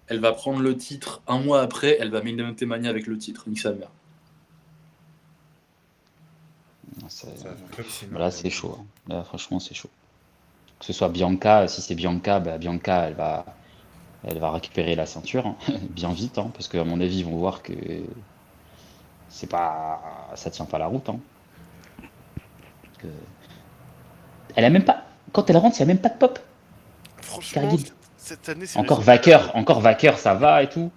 elle va prendre le titre un mois après, elle va Money Mania avec le titre, nique sa mère. Bah, là, c'est chaud. Hein. Là, franchement, c'est chaud. Que ce soit Bianca, si c'est Bianca, bah, Bianca, elle va récupérer la ceinture hein, bien vite, hein, parce qu'à mon avis, ils vont voir que c'est pas, ça tient pas la route. Hein. Que- Elle a même pas, quand elle rentre, il y a même pas de pop. Franchement, Cargill. cette année, c'est Encore résumé à vainqueur, encore vainqueur, ça va et tout.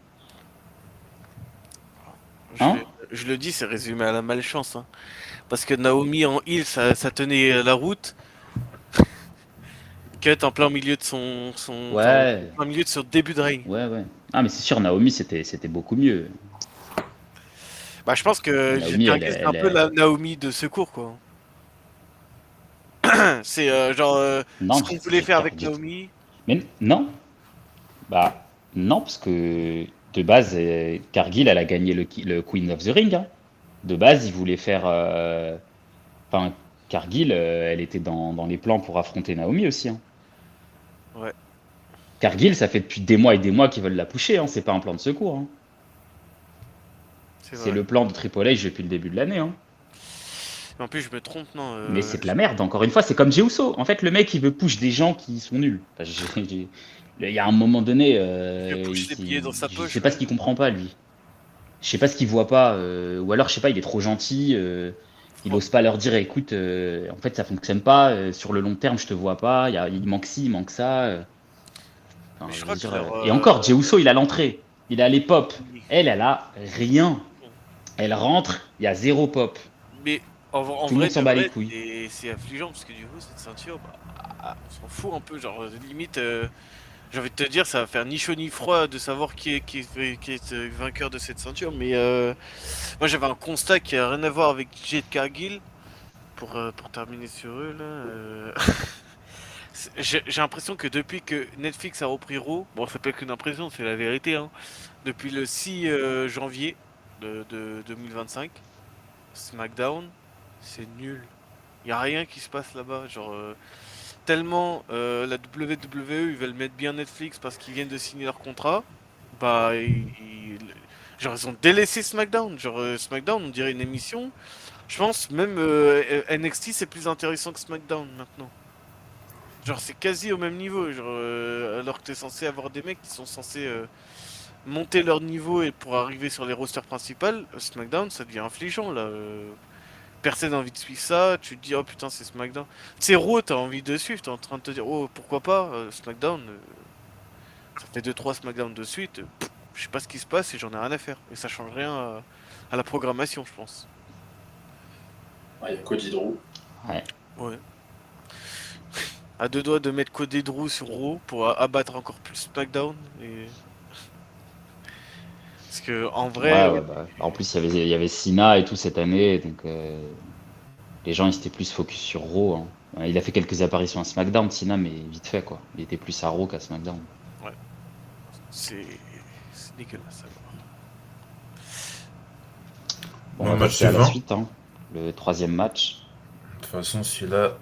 je, Hein? le- je le dis, c'est résumé à la malchance. Hein. Parce que Naomi en heal, ça tenait la route. Cut en plein milieu de enfin, en Ouais, plein milieu de son début de règne. ouais, ouais. Ah, mais c'est sûr, Naomi, c'était beaucoup mieux. Bah, je pense que Jade Naomi, Cargill, c'est un peu la Naomi de secours, quoi. C'est genre ce non, qu'on voulait Jade faire avec Cargill. Naomi. Mais non, bah, non, parce que de base, Cargill, elle a gagné le Queen of the Ring. Hein. De base, ils voulaient faire. Enfin, Cargill, elle était dans les plans pour affronter Naomi aussi. Hein. Ouais, Cargill, ça fait depuis des mois et des mois qu'ils veulent la pousser. Hein. C'est pas un plan de secours. Hein. c'est C'est vrai. le plan de Triple H depuis le début de l'année. Hein. Mais en plus, je me trompe, non. Mais c'est de la merde. Encore une fois, c'est comme Jey Uso. En fait, le mec, il veut push des gens qui sont nuls. Enfin, il y a un moment donné, je push les billets dans sa je poche, sais pas ouais. ce qu'il comprend pas, lui. Je sais pas ce qu'il voit pas, ou alors je sais pas, il est trop gentil, il ose pas leur dire, écoute, en fait ça fonctionne pas, sur le long terme je te vois pas, il manque ci, il manque ça. Mais Enfin, je je veux crois que dire, leur. et encore, Jey Uso il a l'entrée, il a les pop, elle a rien, elle rentre, il y a zéro pop, Mais en tout le monde vrai, de s'en bat les vrai, couilles. c'est affligeant parce que du coup, cette ceinture, bah, on s'en fout un peu. Genre, limite, j'ai envie de te dire, ça va faire ni chaud ni froid de savoir qui est vainqueur de cette ceinture. Mais moi, j'avais un constat qui a rien à voir avec Jade Cargill. Pour terminer sur eux, là. J'ai l'impression que depuis que Netflix a repris Raw, bon, c'est pas qu'une impression, c'est la vérité, hein. Depuis le 6 janvier de 2025, SmackDown, c'est nul. Y a rien qui se passe là-bas. Genre, tellement la WWE, ils veulent mettre bien Netflix parce qu'ils viennent de signer leur contrat. Bah, genre, ils ont délaissé SmackDown. Genre, SmackDown, on dirait une émission. Je pense même NXT, c'est plus intéressant que SmackDown maintenant. Genre, c'est quasi au même niveau. Genre, alors que t'es censé avoir des mecs qui sont censés monter leur niveau et pour arriver sur les rosters principales, SmackDown, ça devient affligeant là. Personne n'a envie de suivre ça, tu te dis oh putain c'est SmackDown. C'est Raw, t'as envie de suivre, t'es en train de te dire oh pourquoi pas, SmackDown, ça fait 2-3 SmackDown de suite, je sais pas ce qui se passe et j'en ai rien à faire. Et ça change rien à la programmation je pense. Ouais, il y a Cody Drew. Ouais. Ouais. à deux doigts de mettre Cody Drew sur Raw pour abattre encore plus SmackDown. Parce que en vrai, Ouais, bah, en plus, il y avait Cena et tout cette année, donc les gens ils étaient plus focus sur Raw, hein. Il a fait quelques apparitions à SmackDown, Cena, mais vite fait quoi. Il était plus à Raw qu'à SmackDown. c'est dégueulasse à voir. Bon, Bon, on va match passer à la suivant. suite, hein. Le troisième match. De toute façon, celui-là,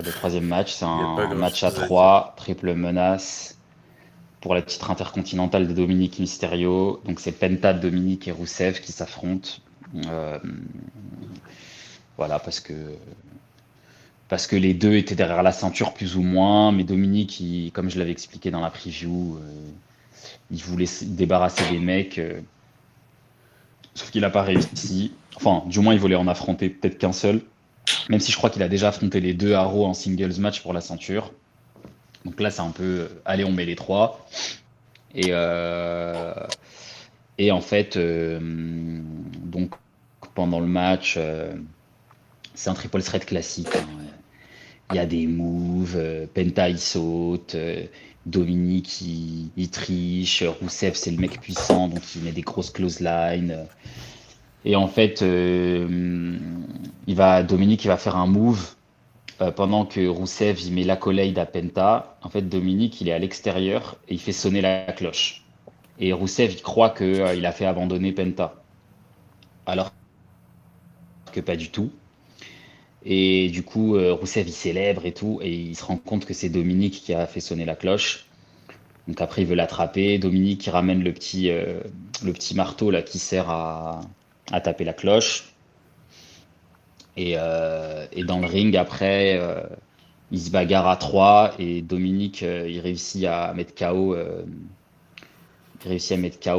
Le troisième match, c'est y a pas un match à grand-chose à dire. 3, triple menace pour la titre intercontinentale de Dominique Mysterio. Donc c'est Penta, Dominique et Rousseff qui s'affrontent. Euh, voilà, parce que les deux étaient derrière la ceinture plus ou moins, mais Dominique, comme je l'avais expliqué dans la preview, il voulait se débarrasser des mecs, sauf qu'il n'a pas réussi. Enfin, du moins, il voulait en affronter peut-être qu'un seul, même si je crois qu'il a déjà affronté les deux à Raw en singles match pour la ceinture. Donc là, c'est un peu, allez, on met les trois. Et, euh, et en fait, donc pendant le match, c'est un triple threat classique, hein. Il y a des moves, Penta il saute, Dominique il triche, Rousseff c'est le mec puissant donc il met des grosses clotheslines. Et en fait, Dominique il va faire un move pendant que Rousseff il met l'accolade à Penta. En fait, Dominique il est à l'extérieur et il fait sonner la cloche. Et Rousseff il croit que il a fait abandonner Penta, alors que pas du tout. Et du coup, Rousseff, il célèbre et tout, et il se rend compte que c'est Dominique qui a fait sonner la cloche. Donc après, il veut l'attraper. Dominique, il ramène le petit marteau là qui sert à taper la cloche. Et dans le ring, après, il se bagarre à 3 et Dominique, il réussit à mettre KO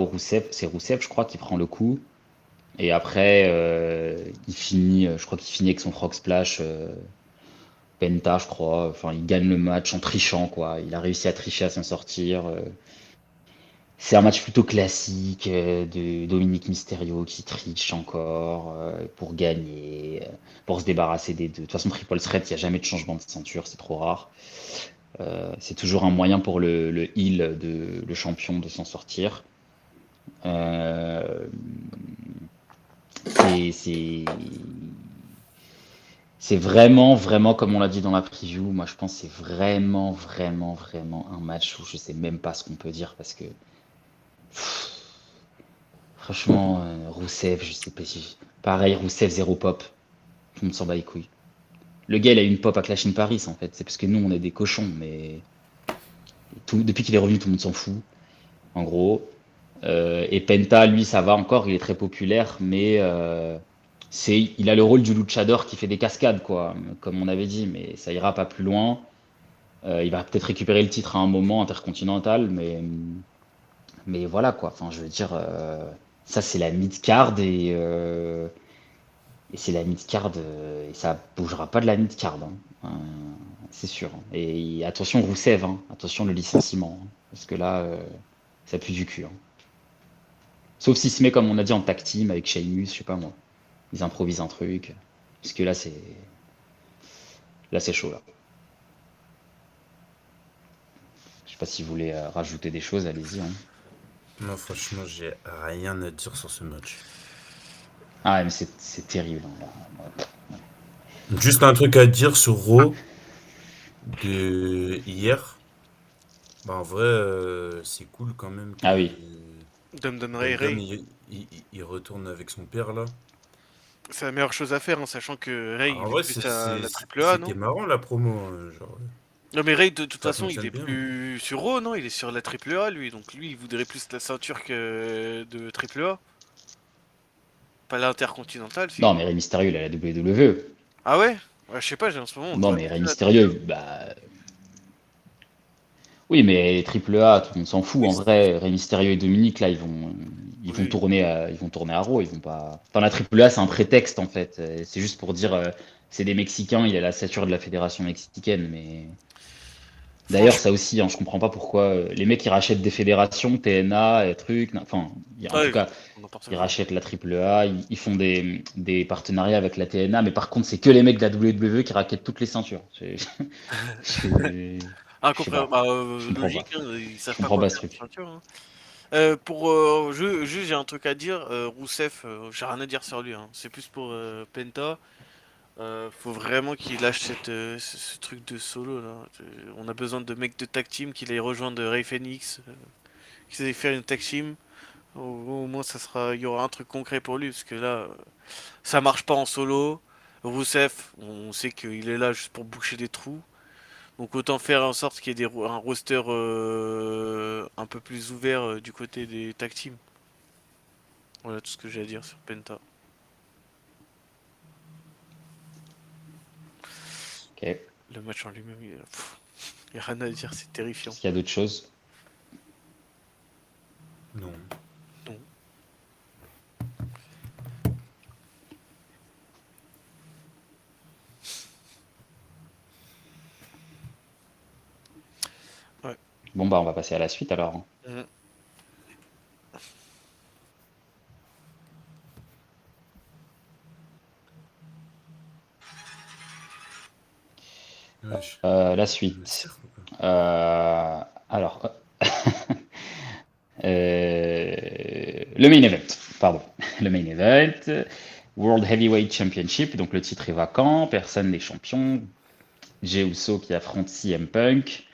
Rousseff. C'est Rousseff, je crois, qui prend le coup. Et après, je crois qu'il finit avec son frog splash. Penta, je crois. Enfin, il gagne le match en trichant, quoi. Il a réussi à tricher, à s'en sortir. C'est un match plutôt classique de Dominique Mysterio qui triche encore pour gagner, pour se débarrasser des deux. De toute façon, triple threat, il n'y a jamais de changement de ceinture, c'est trop rare. C'est toujours un moyen pour le heel, le champion, de s'en sortir. Euh, c'est c'est vraiment, vraiment, comme on l'a dit dans la preview, moi je pense que c'est vraiment, vraiment, vraiment un match où je sais même pas ce qu'on peut dire parce que franchement, Rousseff, je sais pas si. Pareil, Rousseff, zéro pop. Tout le monde s'en bat les couilles. Le gars, il a eu une pop à Clash in Paris en fait. C'est parce que nous, on est des cochons, mais depuis qu'il est revenu, tout le monde s'en fout, en gros. Et Penta, lui, ça va encore, il est très populaire, mais il a le rôle du luchador qui fait des cascades, quoi, comme on avait dit, mais ça ira pas plus loin. Il va peut-être récupérer le titre à un moment intercontinental, mais voilà, quoi. Enfin, je veux dire, ça, c'est la mid-card et c'est la mid-card et ça bougera pas de la mid-card, hein. C'est sûr, hein. Et attention, Rousseff, hein. Attention le licenciement, hein, parce que là, ça pue du cul, hein. Sauf s'il se met, comme on a dit, en tag team avec Sheamus, je sais pas moi. Ils improvisent un truc. Parce que là, c'est chaud, là. Je sais pas si vous voulez rajouter des choses, allez-y, hein. Non, franchement, j'ai rien à dire sur ce match. Ah, mais c'est terrible, hein, là. Juste un truc à dire sur Raw de hier. Bah, en vrai, c'est cool quand même Ah que oui. Dum Ray Dum Dum, Ray, il retourne avec son père là. c'est la meilleure chose à faire, en sachant que Ray, En il est vrai, plus à la triple A, c'était non? marrant la promo, genre, Non, mais Ray, de toute ça façon, il fonctionne est bien. plus sur Raw, non? Il est sur la triple A, lui. Donc lui, il voudrait plus la ceinture que de triple A. Pas l'intercontinental, si. Non, mais Rey Mysterio, il a la WWE. Ah ouais? Ouais, je sais pas, en ce moment, on Non, voit mais Rey plus la triple A. Mysterio, bah. Oui, mais triple A, tout le monde s'en fout. Oui, En vrai, Rey Mysterio et Dominique, là, ils vont oui. tourner à Raw. Ils vont pas. Enfin, la triple A, c'est un prétexte, en fait. C'est juste pour dire, c'est des Mexicains, il a la stature de la fédération mexicaine, mais. D'ailleurs, Franchement, ça aussi, hein, je comprends pas pourquoi les mecs ils rachètent des fédérations, TNA, et trucs. Enfin, en tout ouais, cas, n'importe ils quoi. rachètent la AAA, ils font des partenariats avec la TNA, mais par contre, c'est que les mecs de la WWE qui raquettent toutes les ceintures. Je je sais pas, je comprends pas. Logique, hein, ils Je savent pas comprends quoi pas ce faire de truc. ceinture, hein. Pour juste, j'ai un truc à dire. Rousseff, j'ai rien à dire sur lui, hein. C'est plus pour Penta. Faut vraiment qu'il lâche ce truc de solo là. On a besoin de mecs de tag team qui aillent rejoindre Ray Phoenix, qui aillent faire une tag team. Au moins, il y aura un truc concret pour lui parce que là, ça marche pas en solo. Rousseff, on sait qu'il est là juste pour boucher des trous. Donc autant faire en sorte qu'il y ait un roster un peu plus ouvert du côté des tag teams. Voilà tout ce que j'ai à dire sur Penta. Ok. Est-ce Le match en lui-même, il y a rien à dire, c'est terrifiant. qu'il y a d'autres choses? Non. Non. Ouais. Bon, bah, on va passer à la suite alors. Mhm. Wesh. La Le suite. cirque ou quoi? Alors, le main event, pardon. Le main event, World Heavyweight Championship, donc le titre est vacant, personne n'est champion. Jey Uso qui affronte CM Punk.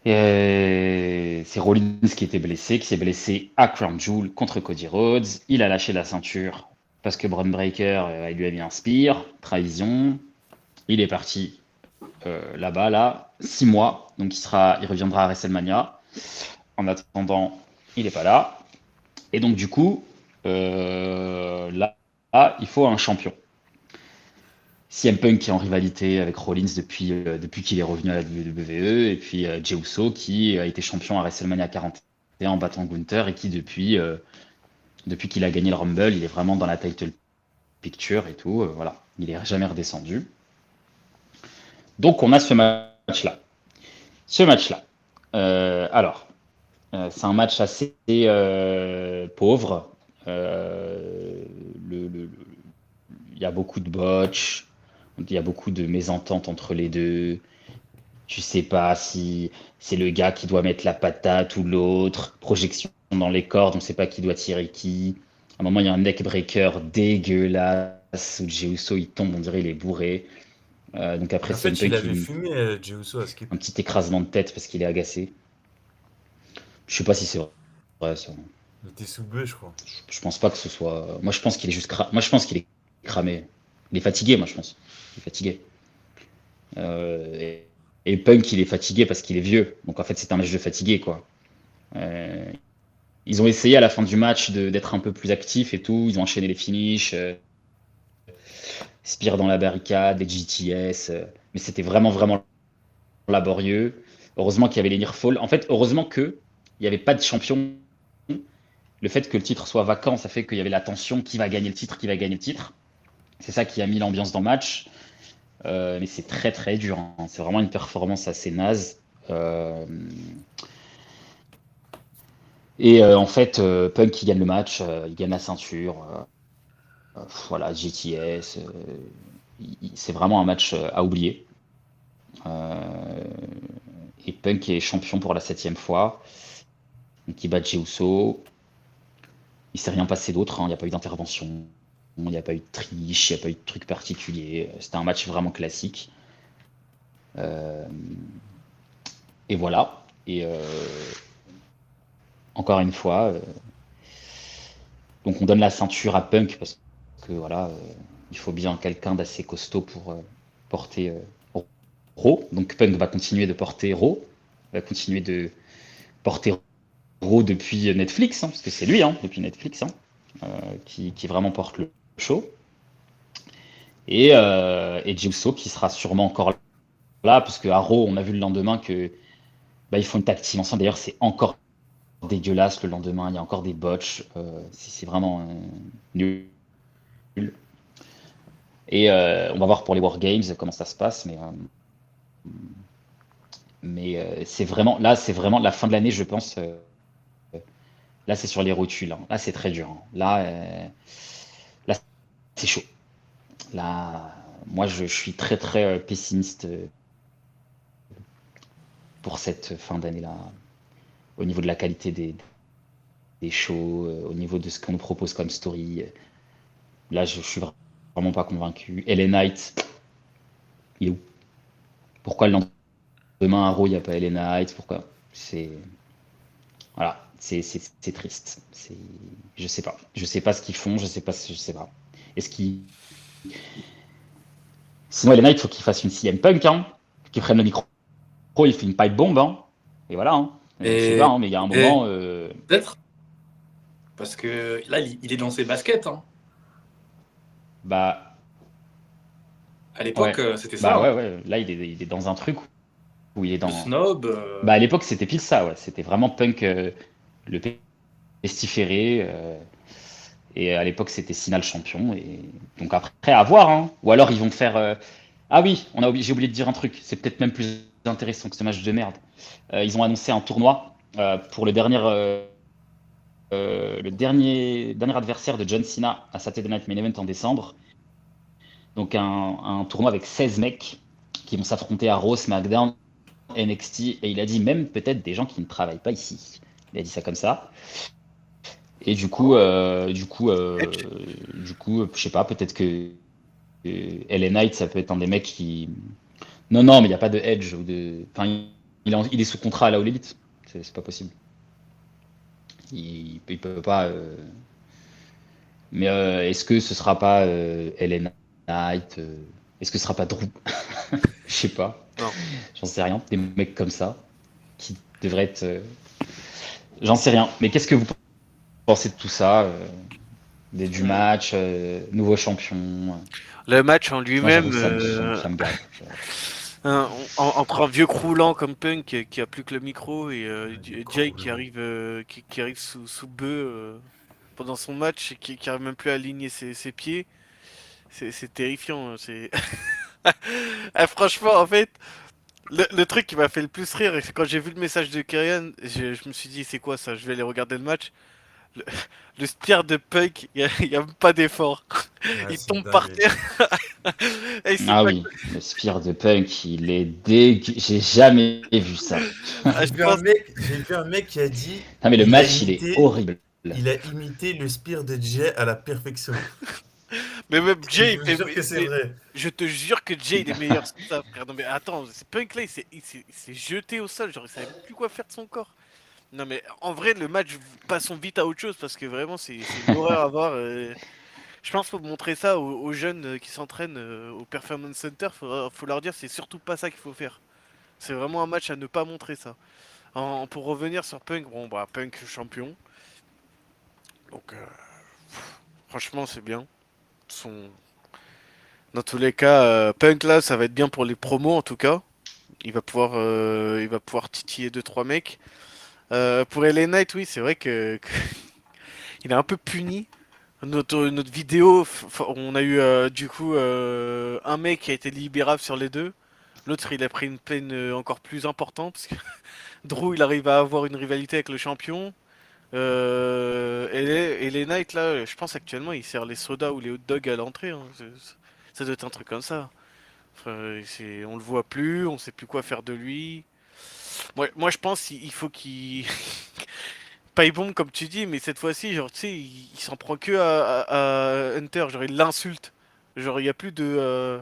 Et c'est Rollins qui était blessé, qui s'est blessé à Crown Jewel contre Cody Rhodes. Il a lâché la ceinture parce que Braun Breaker il lui a mis un spear, trahison. Il est parti là-bas, là, 6 mois. Donc il reviendra à WrestleMania. En attendant, il n'est pas là. Et donc du coup, là, il faut un champion. CM Punk qui est en rivalité avec Rollins depuis qu'il est revenu à la WWE, et puis Jey Uso qui a été champion à WrestleMania 41 en battant Gunther, et qui depuis qu'il a gagné le Rumble, il est vraiment dans la title picture et tout. Voilà, il est jamais redescendu. Donc on a ce match-là. Ce match-là. Alors, c'est un match assez pauvre. Il y a beaucoup de botch, il y a beaucoup de mésententes entre les deux. Tu sais pas si c'est le gars qui doit mettre la patate ou l'autre. Projection dans les cordes, on sait pas qui doit tirer qui. À un moment, il y a un neck breaker dégueulasse où Jey Uso il tombe, on dirait il est bourré. Donc après, En c'est un fait, peu il avait fumé Jey Uso à Skip. un petit écrasement de tête parce qu'il est agacé. Je sais pas si c'est vrai, ça. Il était sous bœuf, je crois. Je pense pas que ce soit. Moi, je pense qu'il est Moi, je pense qu'il est cramé. Il est fatigué, moi, je pense. Il est fatigué. Et Punk, il est fatigué parce qu'il est vieux. Donc, en fait, c'est un match de fatigué, quoi. Euh, Ils ont essayé à la fin du match d'être un peu plus actifs et tout. Ils ont enchaîné les finishes, Spear dans la barricade, les GTS. Mais c'était vraiment, vraiment laborieux. Heureusement qu'il y avait les near fall. En fait, heureusement qu'il n'y avait pas de champion. Le fait que le titre soit vacant, ça fait qu'il y avait la tension qui va gagner le titre, qui va gagner le titre. C'est ça qui a mis l'ambiance dans le match. Mais c'est très très dur, hein. C'est vraiment une performance assez naze. Euh, en fait, Punk il gagne le match, il gagne la ceinture. Voilà, GTS. C'est vraiment un match à oublier. Euh, et Punk est champion pour la 7e fois. Donc il bat Jey Uso. Il s'est rien passé d'autre, hein. Il n'y a pas eu d'intervention. Il n'y a pas eu de triche, il n'y a pas eu de truc particulier. C'était un match vraiment classique. Euh, et voilà. Et encore une fois, donc on donne la ceinture à Punk parce que voilà, il faut bien quelqu'un d'assez costaud pour porter Raw. Donc Punk va continuer de porter Raw, va continuer de porter Raw depuis Netflix, hein, parce que c'est lui, hein, depuis Netflix, hein, qui vraiment porte le show. Et Jey Uso qui sera sûrement encore là, parce que à Raw, on a vu le lendemain que ils font une tag team ensemble. D'ailleurs, c'est encore dégueulasse le lendemain. Il y a encore des botches. C'est vraiment nul. Et on va voir pour les War Games comment ça se passe. Mais c'est vraiment la fin de l'année, je pense. Là, c'est sur les rotules, hein. Là, c'est très dur, hein. Là, c'est chaud. Là, moi, je suis très très pessimiste pour cette fin d'année-là, au niveau de la qualité des shows, au niveau de ce qu'on nous propose comme story. Là, je suis vraiment pas convaincu. LA Knight, il est où? Pourquoi le lendemain à Raw, il n'y a pas LA Knight? Pourquoi? C'est Voilà, c'est triste. Je sais pas. Je sais pas ce qu'ils font. Je sais pas. Est-ce qu'ils Sinon, LA Knight, il faut qu'il fasse une CM Punk, hein, qu'il prenne le micro, il fait une pipe bombe, hein, et voilà, hein. Je sais pas, Et, hein, mais il y a un et moment, peut-être, parce que là, il est dans ses baskets, hein. bah À l'époque, ouais, c'était ça, hein. ouais. Là, il est dans un truc où il est Le dans. snob. Bah à l'époque, c'était pile ça, ouais. C'était vraiment Punk, le pestiféré. Et à l'époque, c'était Cena le champion. Et donc après, à voir, hein. Ou alors ils vont faire. Ah oui, j'ai oublié de dire un truc. C'est peut-être même plus intéressant que ce match de merde. Ils ont annoncé un tournoi pour le dernier adversaire de John Cena à Saturday Night Main Event en décembre. Donc un tournoi avec 16 mecs qui vont s'affronter à Raw, SmackDown, NXT. Et il a dit même peut-être des gens qui ne travaillent pas ici. Il a dit ça comme ça. Et je sais pas, peut-être que LA Knight, ça peut être un des mecs qui. Non, non, mais il n'y a pas de Edge ou de. Enfin, il est sous contrat à la All Elite. C'est pas possible. Il peut pas. Mais est-ce que ce sera pas LA Knight est-ce que ce sera pas Drew? Je sais pas. Non. J'en sais rien. Des mecs comme ça qui devraient être. J'en sais rien. Mais qu'est-ce que vous pensez de tout ça du match, nouveau champion? Le match en Moi, j'avoue lui-même, que ça me gave. entre un vieux croulant comme Punk qui a plus que le micro et vieux Jay croulant. qui arrive sous bœuf pendant son match et qui arrive même plus à aligner ses pieds, c'est terrifiant, hein. Ah, franchement, en fait, le truc qui m'a fait le plus rire, c'est quand j'ai vu le message de Kyrian, je me suis dit, c'est quoi ça? Je vais aller regarder le match. Le, le spear de Punk, il y a même pas d'effort. Ah, Il c'est une tombe par dinguerie. terre. Et il sait Ah pas. oui, le Spear de Punk, il est dégueu. J'ai jamais vu ça. Ah, je pense. J'ai vu un mec qui a dit Non, mais le il a match, il est imité, horrible. il a imité le Spear de Jay à la perfection. Mais même Et Jay, je vous jure que c'est vrai. je te jure que Jay il est meilleur que ça, frère. Non mais attends, c'est Punk là, il s'est jeté au sol, genre il savait plus quoi faire de son corps. Non mais en vrai, le match, passons vite à autre chose parce que vraiment c'est une horreur à voir. Je pense qu'il faut montrer ça aux jeunes qui s'entraînent au Performance Center. Faut leur dire c'est surtout pas ça qu'il faut faire. C'est vraiment un match à ne pas montrer ça. Pour revenir sur Punk, bon bah Punk champion. Donc franchement c'est bien. Son... Dans tous les cas, Punk là ça va être bien pour les promos en tout cas. Il va pouvoir titiller deux trois mecs. Pour LA Knight, oui c'est vrai il est un peu puni. Notre vidéo, on a eu du coup un mec qui a été libérable sur les deux. L'autre, il a pris une peine encore plus importante parce que Drew, il arrive à avoir une rivalité avec le champion. Et les Knights, là, je pense actuellement, il sert les sodas ou les hot dogs à l'entrée, hein. Ça doit être un truc comme ça. Enfin, on le voit plus, on sait plus quoi faire de lui. Moi je pense qu'il faut qu'il paye bombe comme tu dis, mais cette fois-ci, genre, tu sais, il s'en prend que à Hunter, genre, il l'insulte. Genre, il y a plus de,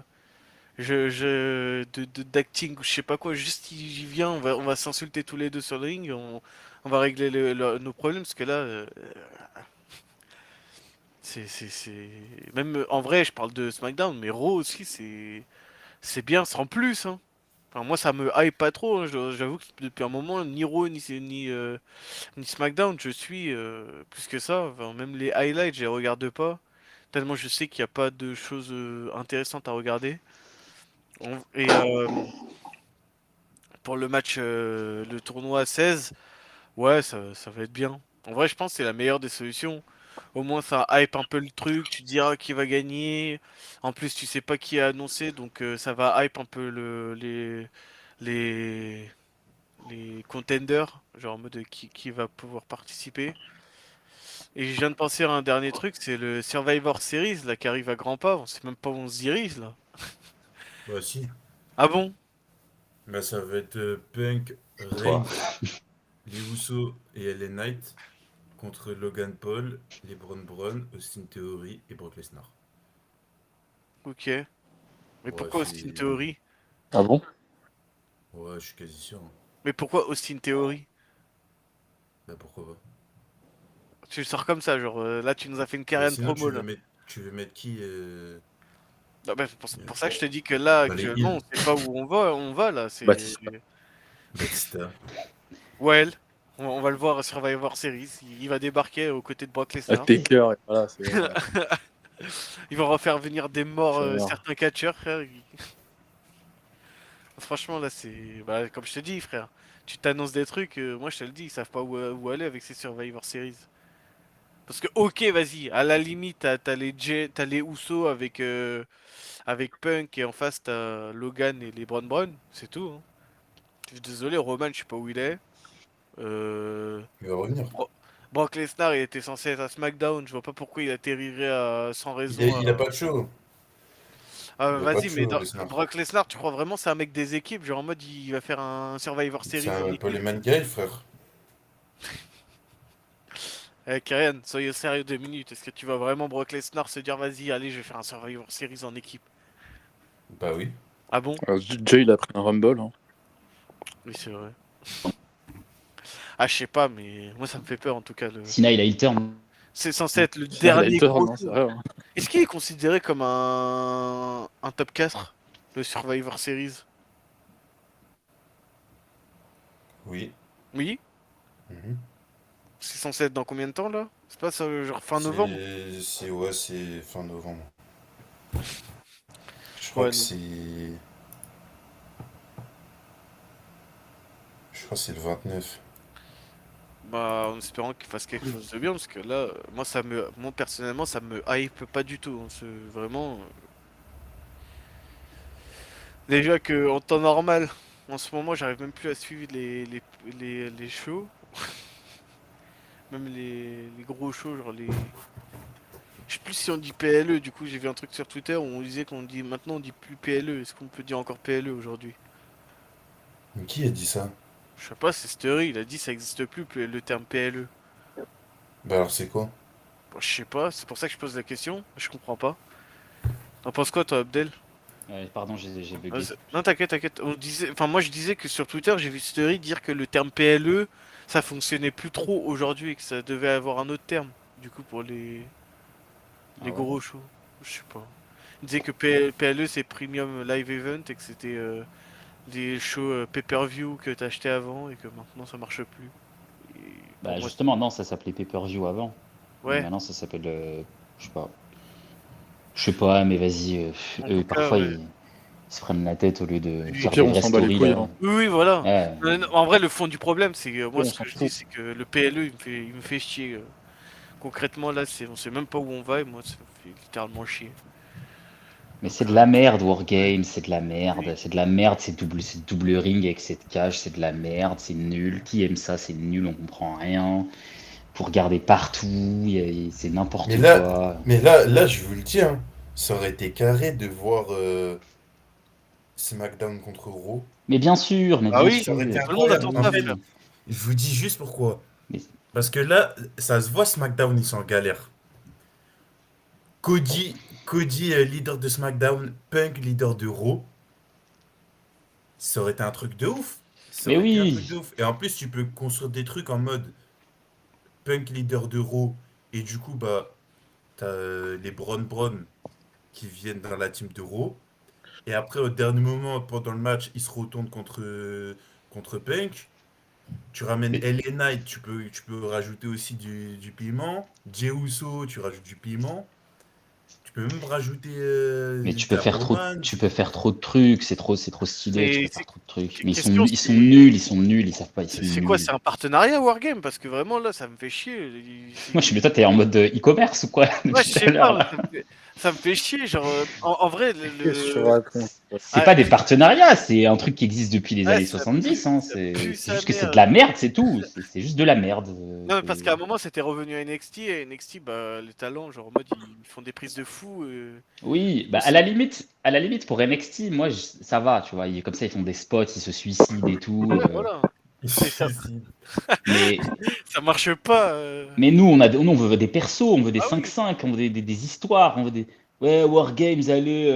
d'acting ou je sais pas quoi, juste il vient, on va s'insulter tous les deux sur le ring, on va régler nos problèmes, parce que là, même en vrai, je parle de SmackDown, mais Raw aussi, c'est bien, sans plus, hein. Enfin, moi, ça me hype pas trop, hein. J'avoue que depuis un moment, ni Raw, ni SmackDown, je suis plus que ça. Enfin, même les highlights, je les regarde pas. Tellement je sais qu'il n'y a pas de choses intéressantes à regarder. Et pour le match, le tournoi 16, ouais, ça va être bien. En vrai, je pense que c'est la meilleure des solutions. Au moins, ça hype un peu le truc. Tu te diras qui va gagner. En plus, tu sais pas qui est annoncé, donc ça va hype un peu les les contenders, genre en mode qui va pouvoir participer. Et je viens de penser à un dernier truc, c'est le Survivor Series là qui arrive à grands pas. On sait même pas où on se dirige là. Bah si. Ah bon? Bah ça va être Punk, Toi. Reigns, les Usos et LA Knight contre Logan Paul, les Braun, Austin Theory et Brock Lesnar. Ok. Mais Ouais, pourquoi Austin Theory? Ah bon? Ouais, je suis quasi sûr, hein. Mais pourquoi Austin Theory? Bah pourquoi pas. Tu le sors comme ça, genre là tu nous as fait une Mais carrière de sinon, promo là. tu veux mettre qui Ah bah, c'est pour ça que je te dis que là Bah, les actuellement heels. on sait pas où on va là. C'est Batista. Batista. Well, on va le voir à Survivor Series. Il va débarquer aux côtés de Brock Lesnar. Taker, et voilà, c'est Il va refaire venir des morts C'est mort. certains catcheurs, frère. Franchement, là, c'est. Bah, comme je te dis, frère. Tu t'annonces des trucs, moi je te le dis, ils savent pas où aller avec ces Survivor Series. Parce que, ok, vas-y, à la limite, t'as les Usos avec Punk et en face t'as Logan et les Braun, c'est tout. Hein. Je suis désolé, Roman, je sais pas où il est. Il va revenir. Brock Lesnar, il était censé être à SmackDown, je vois pas pourquoi il atterrirait sans raison. Il a pas de show. Il a pas de Vas-y, mais show, Lesnar. Brock Lesnar, tu crois vraiment c'est un mec des équipes, genre en mode il va faire un Survivor C'est Series en un équipe? Polyman Guy, frère. Eh Karen, soyez sérieux 2 minutes. Est-ce que tu vas vraiment Brock Lesnar se dire vas-y, allez, je vais faire un Survivor Series en équipe? Bah oui. Ah bon? Jay, il a pris un Rumble. Hein. Oui, c'est vrai. Ah, je sais pas, mais moi ça me fait peur en tout cas. Cena, il a heel turn. C'est censé être le Il a dernier tort, gros non, c'est show. vrai. Hein. Est-ce qu'il est considéré comme un top 4, le Survivor Series? Oui. Oui? Mhm. C'est censé être dans combien de temps là? C'est pas ça, genre fin novembre? C'est fin novembre. Je crois Ouais, que c'est. Je crois que c'est le 29. bah en espérant qu'il fasse quelque chose de bien parce que là, moi personnellement ça me hype pas du tout. Hein, vraiment. Déjà que en temps normal, en ce moment j'arrive même plus à suivre les shows, même les gros shows, genre les. Je sais plus si on dit PLE, du coup j'ai vu un truc sur Twitter où on disait qu'on dit maintenant on dit plus PLE, est-ce qu'on peut dire encore PLE aujourd'hui? Mais qui a dit ça? Je sais pas, c'est Story, il a dit ça existe plus le terme PLE. Bah alors c'est quoi? Bon, je sais pas, c'est pour ça que je pose la question, je comprends pas. T'en penses quoi toi Abdel? Pardon, j'ai bugué. Non t'inquiète, t'inquiète. Enfin moi je disais que sur Twitter j'ai vu Story dire que le terme PLE ça fonctionnait plus trop aujourd'hui et que ça devait avoir un autre terme. Du coup pour les Ah ouais. gros shows, je sais pas. Il disait que PLE c'est Premium Live Event et que c'était des shows pay-per-view que t'achetais avant et que maintenant ça marche plus. Et pour Bah moi, justement, non, ça s'appelait pay-per-view avant. Mais ouais. maintenant, ça s'appelle. Je sais pas. Je sais pas, mais vas-y. En Eux, tout cas, parfois, ouais. ils se prennent la tête au lieu de Au faire pire, des on vraies s'en bat les stories couilles, là. hein. Oui, voilà. Ouais. Non, en vrai, le fond du problème, c'est que moi, On ce s'en que je fout. dis, c'est que le PLE, il me fait chier. Concrètement, là, on sait même pas où on va et moi, ça me fait littéralement chier. Mais Donc, c'est de la merde, Wargame, c'est de la oui. merde. C'est de la merde, c'est double ring avec cette cage, c'est de la merde, c'est nul. Qui aime ça? C'est nul, on comprend rien. Pour regarder partout, c'est n'importe Mais là, quoi. là, je vous le dis, hein, ça aurait été carré de voir SmackDown contre Raw. Mais bien sûr, mais Ah bien oui, Ça aurait été sûr. tout le monde incroyable. attend En ça, fait, frère. je vous dis juste pourquoi. Mais- Parce que là, ça se voit, SmackDown, ils sont en galère. Cody, leader de SmackDown, Punk, leader de Raw. Ça aurait été un truc de ouf. Ça Mais aurait été un oui. truc de ouf. Et en plus, tu peux construire des trucs en mode Punk, leader de Raw. Et du coup, bah, t'as les Braun qui viennent dans la team de Raw. Et après, au dernier moment, pendant le match, ils se retournent contre Punk. Tu ramènes Mais- LA Knight, tu peux rajouter aussi du piment. Jey Uso, tu rajoutes du piment. Tu peux même rajouter Mais tu peux ta faire trop, Roman. tu peux faire trop de trucs, c'est trop stylé, tu Mais peux faire trop de trucs. Mais question, ils sont nuls, ils savent pas, ils sont c'est quoi? nuls. C'est un partenariat Wargame? Parce que vraiment, là, ça me fait chier. Moi, je suis, mais toi, t'es en mode e-commerce ou quoi Ouais, depuis je tout sais à l'heure pas, là? ça me fait chier. Genre, en vrai, Qu'est-ce que tu racontes? C'est Ah, pas des partenariats, c'est un truc qui existe depuis les ouais, années ça 70. Hein. ça C'est pue c'est sa juste que c'est de mère. la merde, c'est tout. C'est juste de la merde. Non, mais parce qu'à un C'est- moment, c'était revenu à NXT, et NXT, bah, les talents, genre en mode, ils font des prises de fou. Oui, bah Aussi. à la limite pour NXT, moi ça va, tu vois. Comme ça, ils font des spots, ils se suicident et tout. Ouais, voilà. Mais ça, Mais ça marche pas. Mais nous, on veut des persos, on veut des Ah oui. 5-5, on veut des histoires, on veut des. Ouais, Wargames, allez,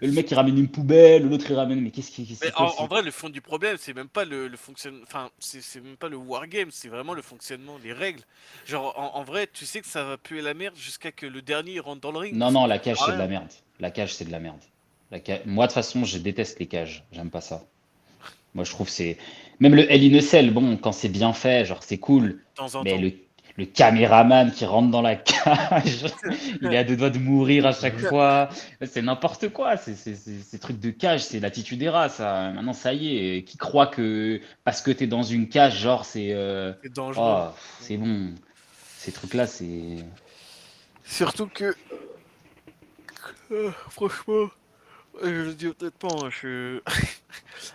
le mec il ramène une poubelle, l'autre il ramène. Mais Mais c'est quoi en vrai, le fond du problème, c'est même pas le fonctionnement. Enfin, c'est même pas le wargame, c'est vraiment le fonctionnement, les règles. Genre, en vrai, tu sais que ça va puer la merde jusqu'à que le dernier rentre dans le ring. Non, non, la Ça cage sert à c'est de la rien. merde. La cage c'est de la merde. Moi de toute façon, je déteste les cages, j'aime pas ça. Moi je trouve c'est. Même le Hell in a Cell, bon, quand c'est bien fait, genre c'est De cool. temps en Mais temps. le caméraman qui rentre dans la cage, il est à deux doigts de mourir à chaque fois. C'est n'importe quoi. Ces trucs de cage, c'est l'attitude des rats, ça. Maintenant, ça y est. Qui croit que parce que t'es dans une cage, genre, c'est. C'est dangereux. Oh, c'est bon. Ces trucs-là, c'est. Surtout que, franchement, je le dis honnêtement,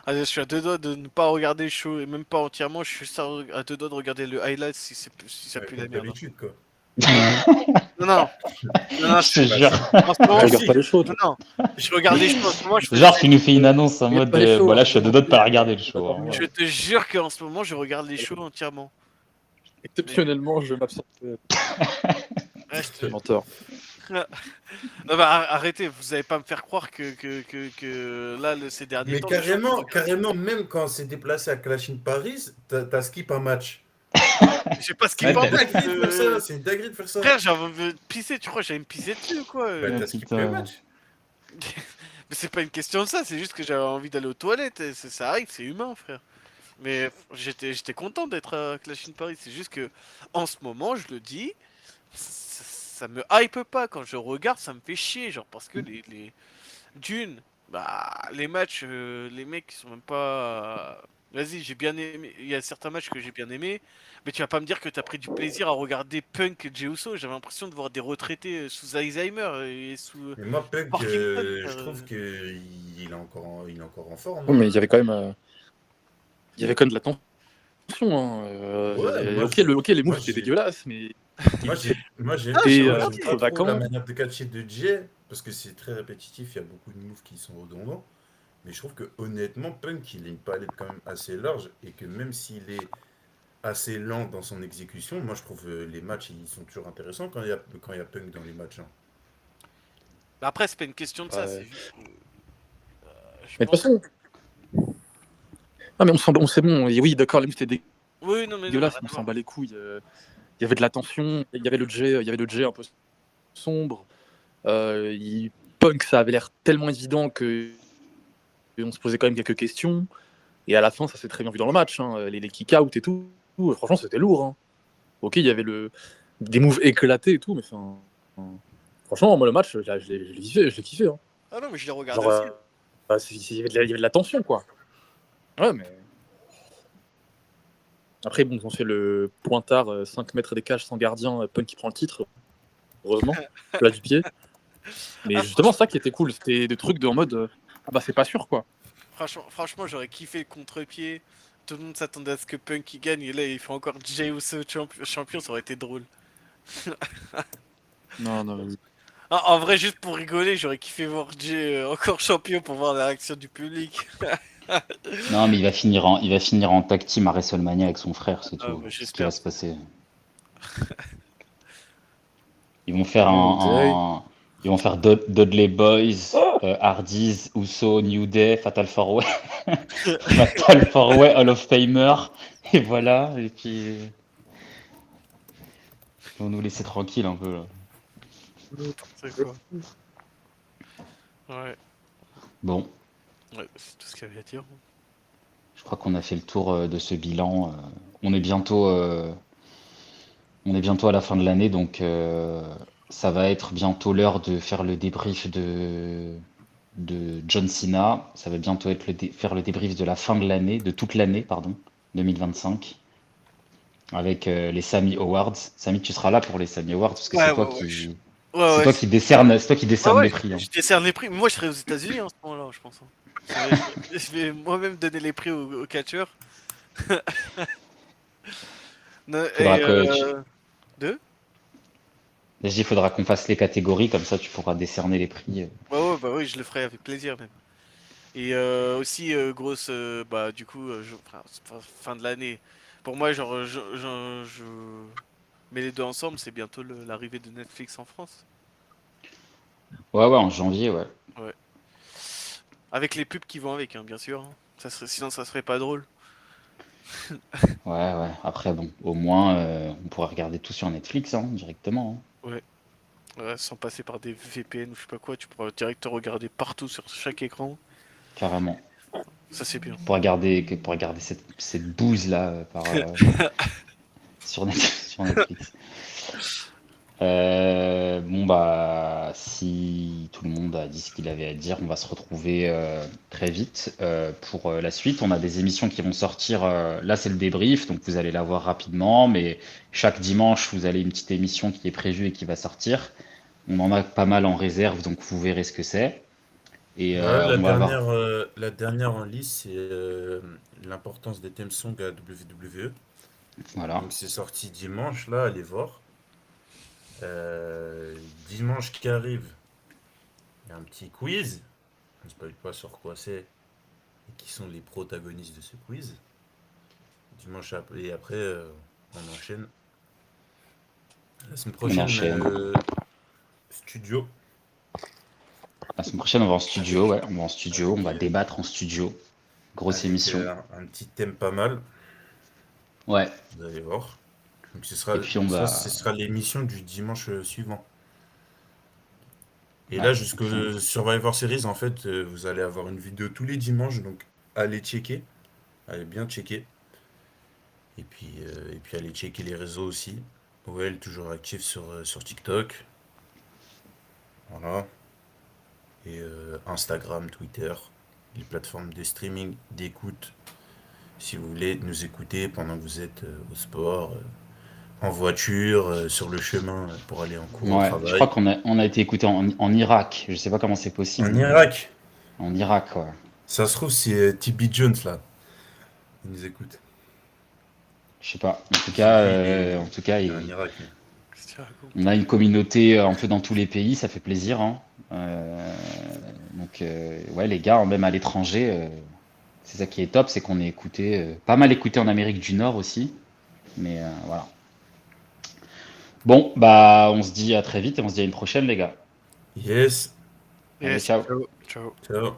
Allez, je suis à deux doigts de ne pas regarder le show, et même pas entièrement, je suis à deux doigts de regarder le highlight si ça pue la Comme merde. d'habitude, quoi. Non, non, non, non, Je te Bah, jure. en ce moment, Moi Regarde aussi. pas les shows, non, toi. non, je regarde les shows en ce moment, je faisais Genre, tu nous fais une annonce en Regarde mode. pas les shows, Voilà, hein, je suis à deux doigts de pas regarder le show. Hein, Je voilà. te jure qu'en ce moment, je regarde les shows entièrement. Exceptionnellement, je m'absente. Ouais, Menteur. Non, bah, arrêtez, vous allez pas me faire croire que là, ces derniers Mais temps, les shows, je regarde. carrément, même quand on s'est déplacé à Clash in Paris, t'as skip un match. J'ai pas skip Ouais, en C'est une match. dinguerie de faire ça, c'est une dinguerie de faire ça. Frère, j'ai envie de pisser, tu crois que j'allais me pisser dessus ou quoi Bah, Ah, t'as skippé le putain. match. Mais c'est pas une question de ça, c'est juste que j'avais envie d'aller aux toilettes, et ça arrive, c'est humain, frère. Mais j'étais content d'être à Clash in Paris, c'est juste que en ce moment, je le dis, ça me hype pas quand je regarde, ça me fait chier, genre parce que d'une, bah les matchs, les mecs ils sont même pas. Vas-y, j'ai bien aimé, il y a certains matchs que j'ai bien aimé, mais tu vas pas me dire que t'as pris du plaisir à regarder Punk et Jey Uso, j'avais l'impression de voir des retraités sous Alzheimer et sous Mais moi, Pug, Parkinson, je frère. trouve qu'il est encore en forme. Oui, Hein. mais il y avait quand même, de la tension. Hein. Ouais, moi, Ok, les moi, moves étaient j'ai- dégueulasses, mais moi, j'aime Ah, j'ai pas, regardé. j'aime pas trop vacant. la manière de catcher de Jay, parce que c'est très répétitif, il y a beaucoup de moves qui sont redondants. Mais je trouve que honnêtement, Punk, il a une palette quand même assez large, et que même s'il est assez lent dans son exécution, moi je trouve les matchs, ils sont toujours intéressants quand il y a Punk dans les matchs. Hein. Mais après, c'est pas une question de ça, Ouais. c'est juste que, je Mais de toute pense. façon. Ah, mais c'est bon. Et oui, d'accord, les moves étaient Oui, non, mais non, dégueulasses, rien on à s'en voir. bat les couilles. Il y avait de la tension, il y avait le jet un peu sombre. Punk, ça avait l'air tellement évident que on se posait quand même quelques questions. Et à la fin, ça s'est très bien vu dans le match. Hein. Les kick-out et tout. Franchement, c'était lourd. Hein. Ok, il y avait des moves éclatés et tout, mais franchement, moi, le match, je l'ai kiffé. Hein. Ah non, mais je l'ai regardé Genre, aussi. il y avait de la tension, quoi. Ouais, mais. Après, bon, ils ont fait le pointard 5 mètres des cages sans gardien, Punk qui prend le titre. Heureusement, plat du pied. Mais Ah, justement, ça qui était cool, c'était des trucs en mode ah bah c'est pas sûr quoi. Franchement, j'aurais kiffé le contre-pied. Tout le monde s'attendait à ce que Punk il gagne, et là, il fait encore Jey Uso champion, ça aurait été drôle. Non, non, vas-y. Ah, en vrai, juste pour rigoler, j'aurais kiffé voir Jey encore champion pour voir la réaction du public. Non, mais il va finir en tag team à WrestleMania avec son frère, c'est Ah, tout. bah, C'est ce qui j'espère. va se passer. Ils vont faire ils vont faire Dudley Boys, Hardys, Uso, New Day, Fatal 4-Way, Fatal 4-Way, Hall of Famer, et voilà. Et puis ils vont nous laisser tranquille un peu là. C'est quoi? Ouais, Bon, ouais, c'est tout ce qu'il y avait à dire. je crois qu'on a fait le tour de ce bilan. On est bientôt à la fin de l'année, donc ça va être bientôt l'heure de faire le débrief de John Cena. Ça va bientôt être faire le débrief de la fin de l'année, de toute l'année, pardon, 2025, avec les Sammy Awards. Sammy, tu seras là pour les Sammy Awards parce que Ouais, c'est ouais, toi qui décerne ouais, les prix. Hein. je décerne les prix. Mais moi, je serais aux États-Unis en ce moment-là. ans, je pense. Hein. Je vais moi-même donner les prix aux catcheurs. Non, Faudra et que deux? je dis, faudra qu'on fasse les catégories, comme ça tu pourras décerner les prix. Ouais, ouais, bah oui, je le ferai avec plaisir même. Et aussi, grosse, bah du coup, enfin, c'est pas fin de l'année. Pour moi, genre, je mets les deux ensemble, c'est bientôt l'arrivée de Netflix en France. Ouais, ouais, en janvier, ouais. Ouais. Avec les pubs qui vont avec, hein, bien sûr. Hein. Sinon, ça serait pas drôle. Ouais, ouais. Après, bon, au moins, on pourra regarder tout sur Netflix, hein, directement. Hein. Ouais. Ouais, sans passer par des VPN ou je sais pas quoi, tu pourras direct te regarder partout sur chaque écran. Carrément. Ça, c'est bien. Pour regarder cette bouse-là sur sur Netflix. Bon, bah, si tout le monde a dit ce qu'il avait à dire, on va se retrouver très vite pour la suite. On a des émissions qui vont sortir. Là, c'est le débrief, donc vous allez la voir rapidement. Mais chaque dimanche, vous avez une petite émission qui est prévue et qui va sortir. On en a pas mal en réserve, donc vous verrez ce que c'est. Et Là, on va avoir. la dernière en liste, c'est l'importance des thèmes songs à WWE. Voilà. Donc c'est sorti dimanche, là, allez voir. Euh, Dimanche qui arrive, il y a un petit quiz. On ne spoil pas sur quoi c'est et qui sont les protagonistes de ce quiz. Et après, on enchaîne. La semaine On prochaine, enchaîne. studio La semaine prochaine, on va en studio. avec, Ouais, on va en studio. On avec, va débattre en studio. Grosse émission. un petit thème pas mal. Ouais. Vous allez voir. Donc Et puis on ce va. sera l'émission du dimanche suivant. Et Ouais. là, Et puis on- jusque Survivor Series, en fait, vous allez avoir une vidéo tous les dimanches, donc allez checker, allez bien checker. Et puis allez checker les réseaux aussi. Ouais, toujours actif sur TikTok. Voilà. Et Instagram, Twitter, les plateformes de streaming, d'écoute. Si vous voulez nous écouter pendant que vous êtes au sport, en voiture, sur le chemin pour aller en cours, au Ouais. Je crois travail. on a été écouté en Irak. Je sais pas comment c'est En possible, mais Irak, en Irak, ouais. ça se trouve, c'est TB Jones là. Il nous écoute. Je sais pas. Je sais plus, En tout cas, il est en Irak. Mais- Qu'est-ce que tu racontes? on a une communauté un peu dans tous les pays. Ça fait plaisir, hein. Donc, ouais, les gars, même à l'étranger, c'est ça qui est top, c'est qu'on est écouté, pas mal écouté en Amérique du Nord aussi. Mais voilà. Bon, bah, on se dit à très vite et on se dit à une prochaine, les gars. Yes, Allez, Yes, ciao. ciao, ciao. ciao.